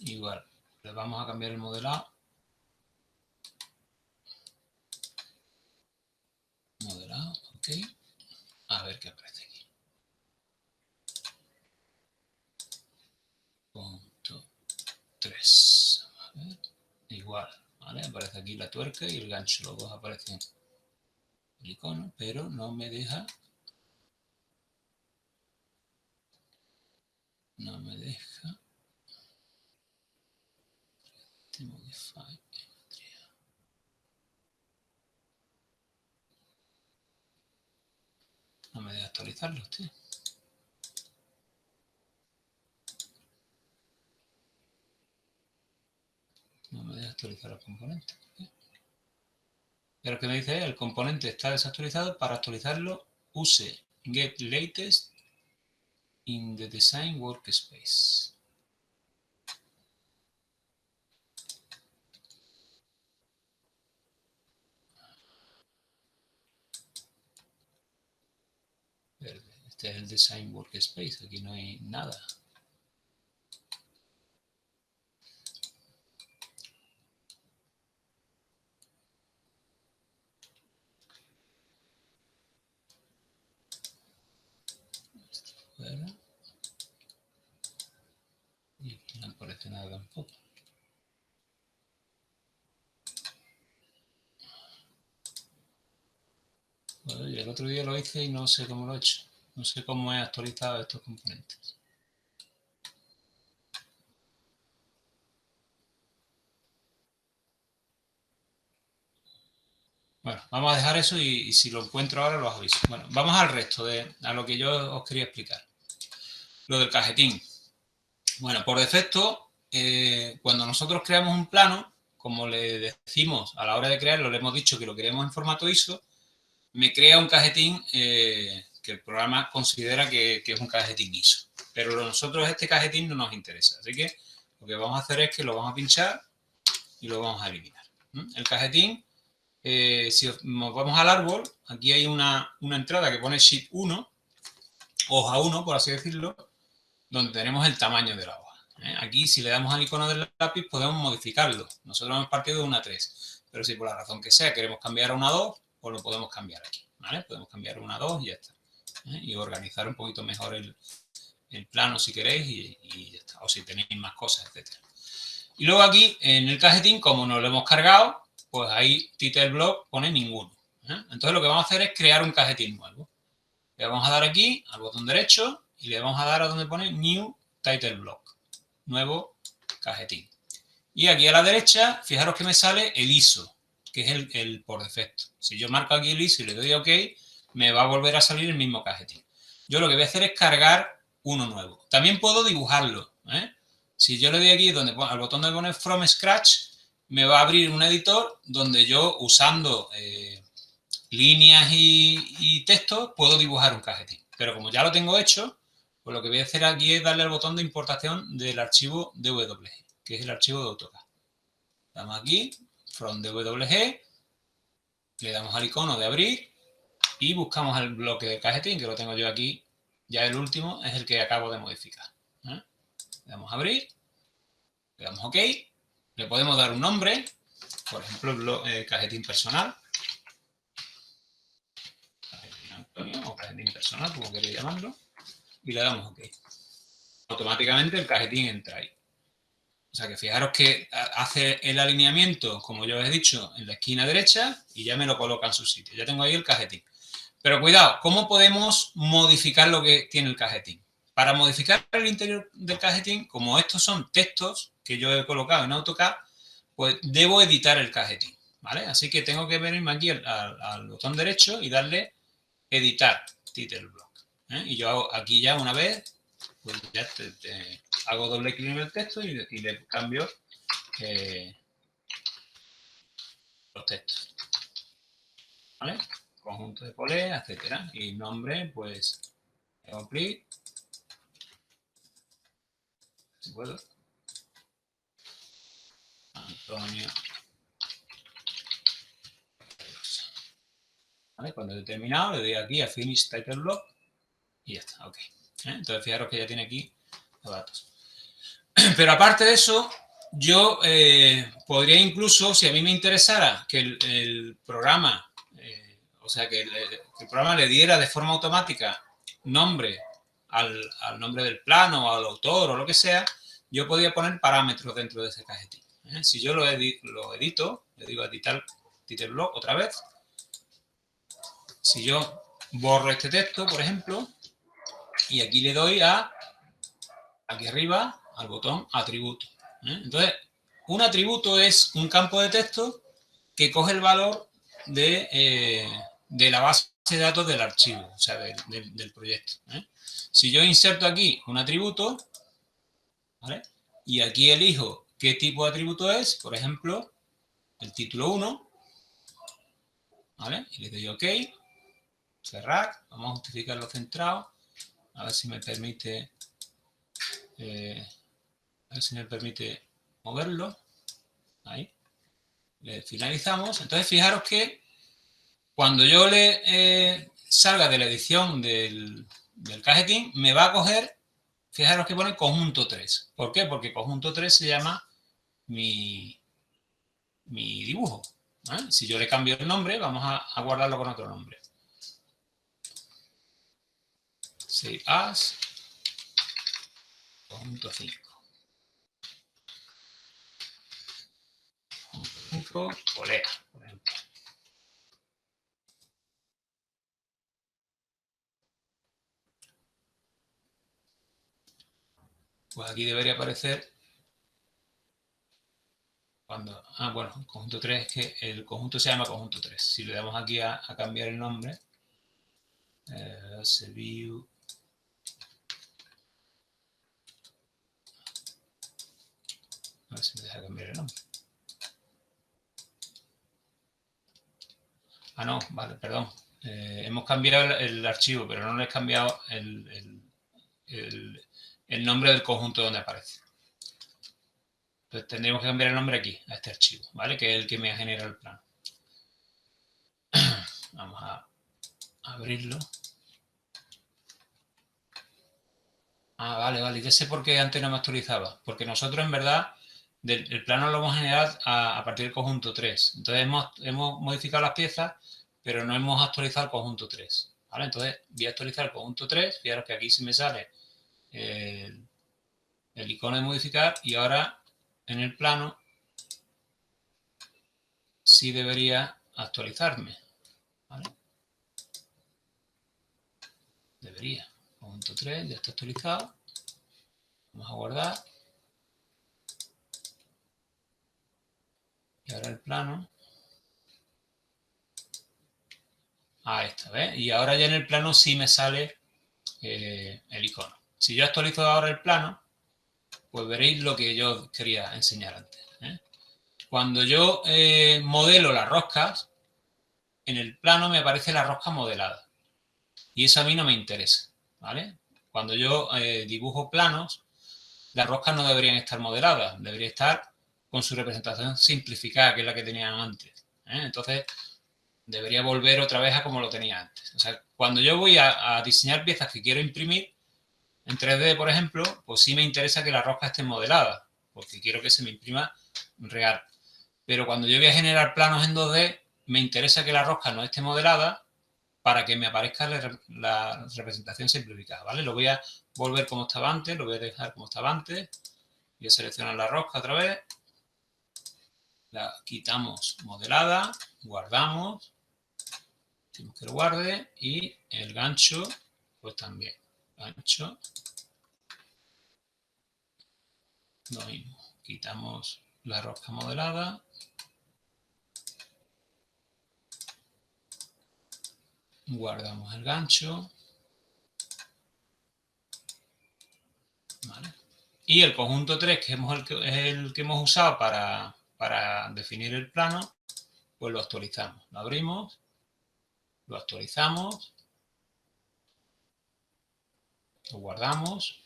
Igual, le vamos a cambiar el modelado. Modelado, ok. A ver qué aparece aquí. Punto 3. A ver. Igual, ¿vale? Aparece aquí la tuerca y el gancho. Los dos aparecen el icono, pero no me deja. No me deja. Modify. No me deja actualizarlos, tío. No me deja actualizar los componentes. Pero que me dice, el componente está desactualizado. Para actualizarlo, use get latest in the design workspace. Verde. Este es el design workspace. Aquí no hay nada. Fuera. Y aquí no aparece nada tampoco. Bueno, y el otro día lo hice y no sé cómo lo he hecho. No sé cómo he actualizado estos componentes. Bueno, vamos a dejar eso y si lo encuentro ahora los aviso. Bueno, vamos al resto, a lo que yo os quería explicar. Lo del cajetín. Bueno, por defecto, cuando nosotros creamos un plano, como le decimos a la hora de crearlo, le hemos dicho que lo queremos en formato ISO, me crea un cajetín que el programa considera que es un cajetín ISO. Pero a nosotros este cajetín no nos interesa. Así que lo que vamos a hacer es que lo vamos a pinchar y lo vamos a eliminar. El cajetín, si nos vamos al árbol, aquí hay una entrada que pone Sheet 1, hoja 1, por así decirlo, donde tenemos el tamaño de la hoja. Aquí, si le damos al icono del lápiz, podemos modificarlo. Nosotros hemos partido de una 3, pero si por la razón que sea queremos cambiar a una 2, pues lo podemos cambiar aquí, ¿vale? Podemos cambiar a una 2 y ya está. Y organizar un poquito mejor el plano si queréis y ya está. O si tenéis más cosas, etcétera. Y luego aquí, en el cajetín, como no lo hemos cargado, pues ahí title block pone ninguno. Entonces lo que vamos a hacer es crear un cajetín nuevo. Le vamos a dar aquí al botón derecho y le vamos a dar a donde pone New Title Block, nuevo cajetín. Y aquí a la derecha, fijaros que me sale el ISO, que es el por defecto. Si yo marco aquí el ISO y le doy OK, me va a volver a salir el mismo cajetín. Yo lo que voy a hacer es cargar uno nuevo. También puedo dibujarlo. Si yo le doy aquí al botón donde pone From Scratch, me va a abrir un editor donde yo, usando líneas y texto, puedo dibujar un cajetín. Pero como ya lo tengo hecho, pues lo que voy a hacer aquí es darle al botón de importación del archivo DWG, que es el archivo de AutoCAD. Damos aquí, From DWG, le damos al icono de abrir y buscamos el bloque de cajetín, que lo tengo yo aquí. Ya el último es el que acabo de modificar. Le damos a abrir, le damos OK, le podemos dar un nombre, por ejemplo, cajetín personal. O cajetín personal, como queréis llamarlo, y le damos OK. Automáticamente el cajetín entra ahí. O sea que fijaros que hace el alineamiento, como yo os he dicho, en la esquina derecha y ya me lo coloca en su sitio. Ya tengo ahí el cajetín. Pero cuidado, ¿cómo podemos modificar lo que tiene el cajetín? Para modificar el interior del cajetín, como estos son textos que yo he colocado en AutoCAD, pues debo editar el cajetín, ¿vale? Así que tengo que venirme aquí al botón derecho y darle editar title block. Y yo hago aquí ya una vez, pues ya hago doble clic en el texto y le cambio los textos. ¿Vale? Conjunto de polea, etcétera. Y nombre, pues hago clic. Si puedo. Antonio. ¿Vale? Cuando he terminado, le doy aquí a Finish Title Block y ya está, ok. Entonces, fijaros que ya tiene aquí los datos. Pero aparte de eso, yo podría incluso, si a mí me interesara que el programa, o sea, que el programa le diera de forma automática nombre al nombre del plano o al autor o lo que sea, yo podría poner parámetros dentro de ese cajetín. Si yo lo edito, le digo editar title block otra vez. Si yo borro este texto, por ejemplo, y aquí le doy aquí arriba, al botón atributo. Entonces, un atributo es un campo de texto que coge el valor de la base de datos del archivo, o sea, del proyecto. Si yo inserto aquí un atributo, ¿vale? Y aquí elijo qué tipo de atributo es, por ejemplo, el título 1, ¿vale? Y le doy OK, cerrar, vamos a justificarlo centrado, a ver si me permite moverlo. Ahí. Le finalizamos. Entonces, fijaros que cuando yo le salga de la edición del cajetín, me va a coger, fijaros que pone conjunto 3. ¿Por qué? Porque conjunto 3 se llama mi dibujo. Si yo le cambio el nombre, vamos a guardarlo con otro nombre. Save as conjunto 5. Polea, por ejemplo. Pues aquí debería aparecer cuando... bueno, conjunto 3 es que el conjunto se llama conjunto 3. Si le damos aquí a cambiar el nombre, view. A ver si me deja cambiar el nombre. No, vale, perdón. Hemos cambiado el archivo, pero no le he cambiado el el nombre del conjunto donde aparece. Entonces tendremos que cambiar el nombre aquí, a este archivo, ¿vale? Que es el que me genera el plano. Vamos a abrirlo. Ah, vale, ya sé por qué antes no me actualizaba. Porque nosotros, en verdad, el plano lo hemos generado a partir del conjunto 3. Entonces hemos modificado las piezas, pero no hemos actualizado el conjunto 3. ¿Vale? Entonces voy a actualizar el conjunto 3. Fijaros que aquí se me sale el icono de modificar y ahora en el plano sí debería actualizarme. ¿Vale? Debería. Conjunto 3 ya está actualizado. Vamos a guardar. Y ahora el plano. Ahí está, ¿ves? Y ahora ya en el plano sí me sale el icono. Si yo actualizo ahora el plano, pues veréis lo que yo quería enseñar antes. Cuando yo modelo las roscas, en el plano me aparece la rosca modelada. Y eso a mí no me interesa, ¿vale? Cuando yo dibujo planos, las roscas no deberían estar modeladas, deberían estar con su representación simplificada, que es la que tenían antes. Entonces, debería volver otra vez a como lo tenía antes. O sea, cuando yo voy a diseñar piezas que quiero imprimir, en 3D, por ejemplo, pues sí me interesa que la rosca esté modelada, porque quiero que se me imprima real. Pero cuando yo voy a generar planos en 2D, me interesa que la rosca no esté modelada para que me aparezca la representación simplificada, ¿vale? Lo voy a volver como estaba antes, lo voy a dejar como estaba antes. Voy a seleccionar la rosca otra vez. La quitamos modelada, guardamos. Decimos que lo guarde y el gancho, pues también. Gancho. Lo mismo. Quitamos la rosca modelada. Guardamos el gancho. ¿Vale? Y el conjunto 3, que es el que hemos usado para definir el plano, pues lo actualizamos. Lo abrimos, lo actualizamos, lo guardamos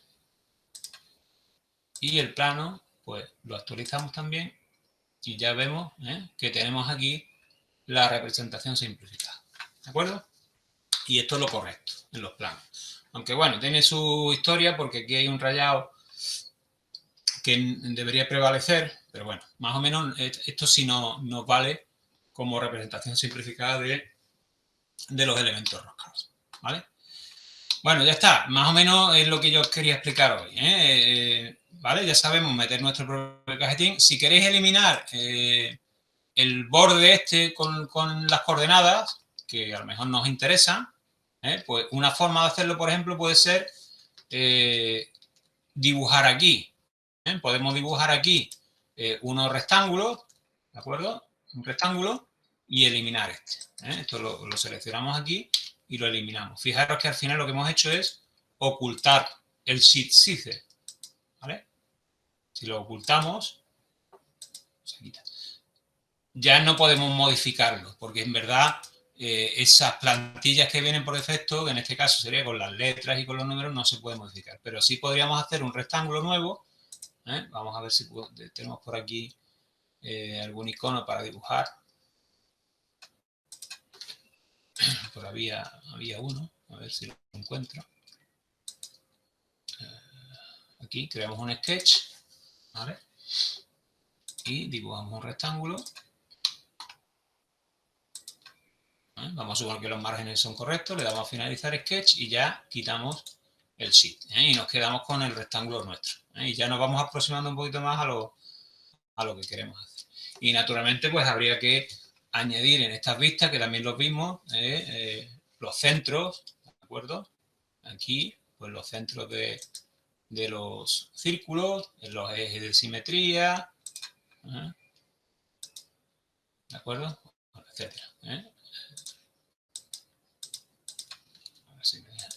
y el plano, pues lo actualizamos también y ya vemos que tenemos aquí la representación simplificada. ¿De acuerdo? Y esto es lo correcto en los planos. Aunque bueno, tiene su historia porque aquí hay un rayado que debería prevalecer, pero bueno, más o menos esto sí nos vale como representación simplificada de los elementos roscados, ¿vale? Bueno, ya está, más o menos es lo que yo os quería explicar hoy, ¿vale? Ya sabemos meter nuestro propio cajetín. Si queréis eliminar el borde este con las coordenadas, que a lo mejor nos interesan, pues una forma de hacerlo, por ejemplo, puede ser dibujar aquí. Podemos dibujar aquí unos rectángulos, ¿de acuerdo? Un rectángulo y eliminar este. Esto lo seleccionamos aquí y lo eliminamos. Fijaros que al final lo que hemos hecho es ocultar el Shift Scissor, ¿vale? Si lo ocultamos, se quita. Ya no podemos modificarlo, porque en verdad esas plantillas que vienen por defecto, que en este caso sería con las letras y con los números, no se puede modificar. Pero sí podríamos hacer un rectángulo nuevo. Vamos a ver si tenemos por aquí algún icono para dibujar. Por había uno, a ver si lo encuentro. Aquí creamos un sketch, ¿vale? Y dibujamos un rectángulo. Vamos a suponer que los márgenes son correctos, le damos a finalizar sketch y ya quitamos el shift. Y nos quedamos con el rectángulo nuestro. Y ya nos vamos aproximando un poquito más a lo que queremos hacer. Y naturalmente pues habría que añadir en estas vistas, que también los vimos, los centros, ¿de acuerdo? Aquí, pues los centros de los círculos, los ejes de simetría, ¿de acuerdo? Etcétera. A ver si me deja.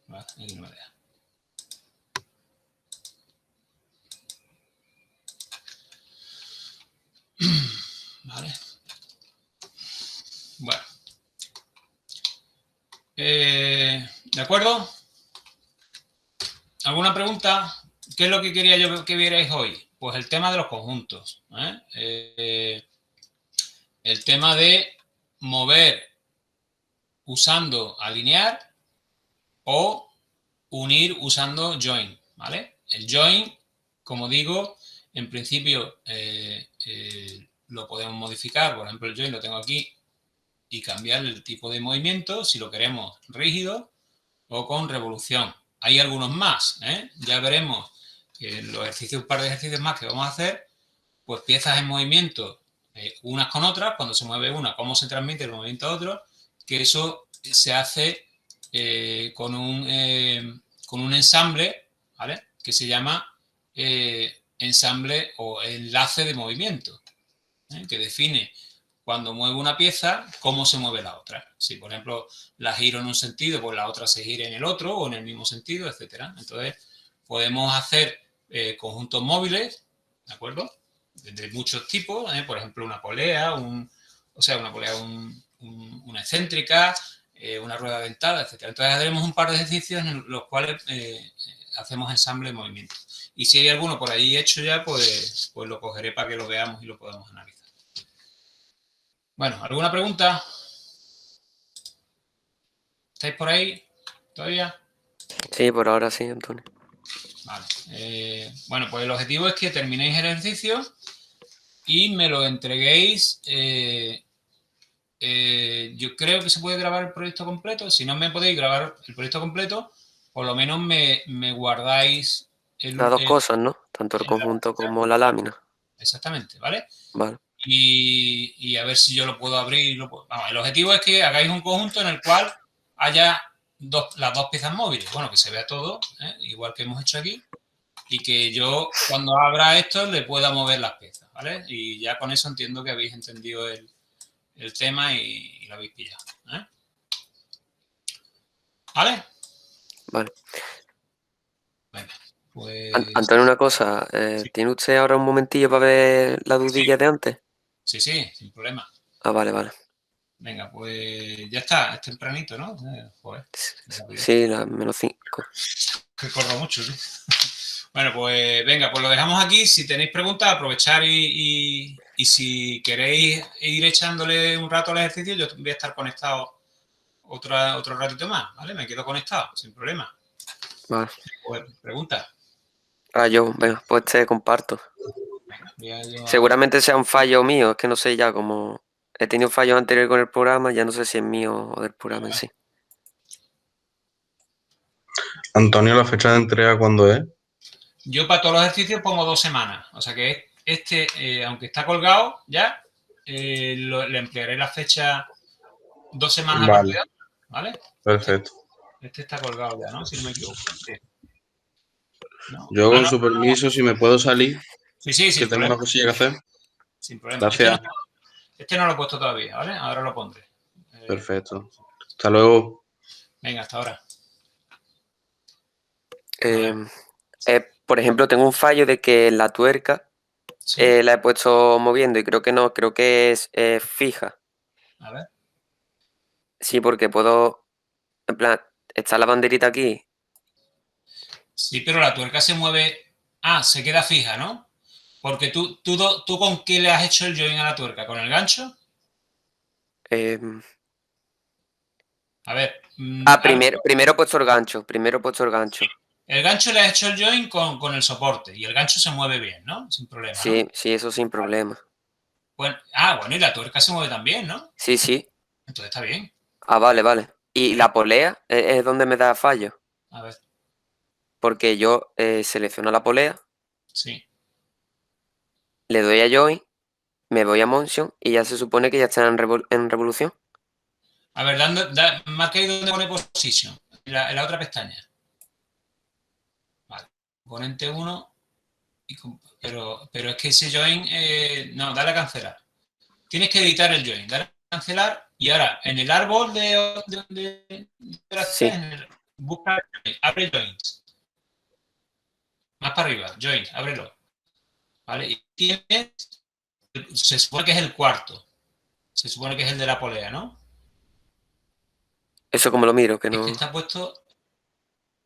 Vale, aquí no me deja. Vale, ¿De acuerdo? ¿Alguna pregunta? ¿Qué es lo que quería yo que vierais hoy? Pues el tema de los conjuntos. El tema de mover usando alinear o unir usando join, ¿vale? El join, como digo, en principio lo podemos modificar. Por ejemplo, el join lo tengo aquí y cambiar el tipo de movimiento si lo queremos rígido o con revolución. Hay algunos más, ya veremos en los ejercicios, un par de ejercicios más que vamos a hacer, pues piezas en movimiento unas con otras, cuando se mueve una, cómo se transmite el movimiento a otro, que eso se hace con un ensamble, ¿vale? Que se llama ensamble o enlace de movimiento, que define cuando muevo una pieza, cómo se mueve la otra. Si, por ejemplo, la giro en un sentido, pues la otra se gira en el otro o en el mismo sentido, etcétera. Entonces, podemos hacer conjuntos móviles, ¿de acuerdo? De muchos tipos, por ejemplo, una polea, una excéntrica, una rueda dentada, etcétera. Entonces, haremos un par de ejercicios en los cuales hacemos ensamble de movimiento. Y si hay alguno por ahí hecho ya, pues lo cogeré para que lo veamos y lo podamos analizar. Bueno, ¿alguna pregunta? ¿Estáis por ahí todavía? Sí, por ahora sí, Antonio. Vale. Bueno, pues el objetivo es que terminéis el ejercicio y me lo entreguéis. Yo creo que se puede grabar el proyecto completo. Si no me podéis grabar el proyecto completo, por lo menos me guardáis Las dos cosas, ¿no? Tanto el conjunto como la lámina. Exactamente, ¿vale? Vale. Y a ver si yo lo puedo abrir. Vamos, el objetivo es que hagáis un conjunto en el cual haya las dos piezas móviles. Bueno, que se vea todo, igual que hemos hecho aquí. Y que yo, cuando abra esto, le pueda mover las piezas, ¿vale? Y ya con eso entiendo que habéis entendido el tema y lo habéis pillado. ¿Vale? Vale. Venga, pues... Antonio, una cosa. Sí. ¿Tiene usted ahora un momentillo para ver la dudilla de antes? Sí, sin problema. Ah, vale, vale. Venga, pues ya está, es tempranito, ¿no? Joder, Sí, la -5. que corro mucho, ¿sí? Bueno, pues venga, pues lo dejamos aquí. Si tenéis preguntas, aprovechar y si queréis ir echándole un rato al ejercicio, yo voy a estar conectado otro ratito más, ¿vale? Me quedo conectado, sin problema. Vale. Pues pregunta. Venga, pues te comparto. Venga, Seguramente sea un fallo mío, es que no sé ya, como he tenido fallos anteriores con el programa, ya no sé si es mío o del programa en sí. Antonio, ¿la fecha de entrega cuándo es? Yo para todos los ejercicios pongo 2 semanas. O sea que aunque está colgado ya, le emplearé la fecha 2 semanas a partir de ahora, ¿vale? Perfecto. Este está colgado ya, ¿no? Si no me equivoco. Sí. No. Yo, con su permiso, si me puedo salir, Sí, que sin tengo problema. una cosilla que hacer. Sin problema. Gracias. Este no lo he puesto todavía, ¿vale? Ahora lo pondré. Perfecto. Hasta luego. Venga, hasta ahora. Por ejemplo, tengo un fallo de que la tuerca Sí. la he puesto moviendo y creo que no, creo que es fija. A ver. Sí, porque puedo, en plan, está la banderita aquí. Sí, pero la tuerca se mueve... Ah, se queda fija, ¿no? Porque tú ¿con qué le has hecho el join a la tuerca? ¿Con el gancho? A ver. Primero he puesto el gancho. El gancho le has hecho el join con el soporte y el gancho se mueve bien, ¿no? Sin problema, Sí, ¿no? sí, eso sin problema. Bueno, y la tuerca se mueve también, ¿no? Sí. Entonces está bien. Ah, vale. Y la polea es donde me da fallo. A ver, Porque yo selecciono la polea, sí. le doy a Join, me voy a Motion y ya se supone que ya está en revolución. A ver, marca ahí donde pone Position, en la otra pestaña. Vale. Componente 1, pero es que ese join, no, dale a cancelar. Tienes que editar el join, dale a cancelar y ahora en el árbol de Sí. busca, abre joins. Más para arriba, join, ábrelo. ¿Vale? Y tienes, se supone que es el cuarto. Se supone que es el de la polea, ¿no? Eso como lo miro, que Es no. que está puesto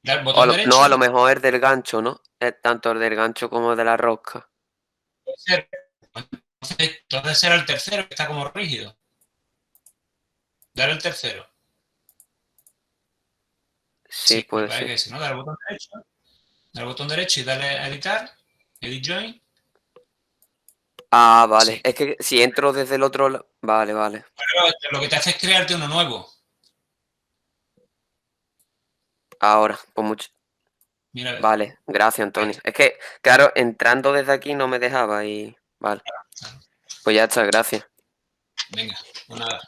Dar O botón lo- derecho. no, a lo mejor es del gancho, ¿no? Es tanto el del gancho como de la rosca. Entonces será el tercero, que está como rígido. Dar el tercero. Sí, Me puede parece ser. que sí, ¿no? Dar el botón derecho. Dar el botón derecho y darle a editar. Edit join. Ah, vale. Sí. Es que si entro desde el otro lado. Vale, vale. Pero lo que te hace es crearte uno nuevo. Ahora, pues mucho. Mira, a ver. Vale, gracias, Antonio. Es que, claro, entrando desde aquí no me dejaba y. Vale. Pues ya está, gracias. Venga, pues nada.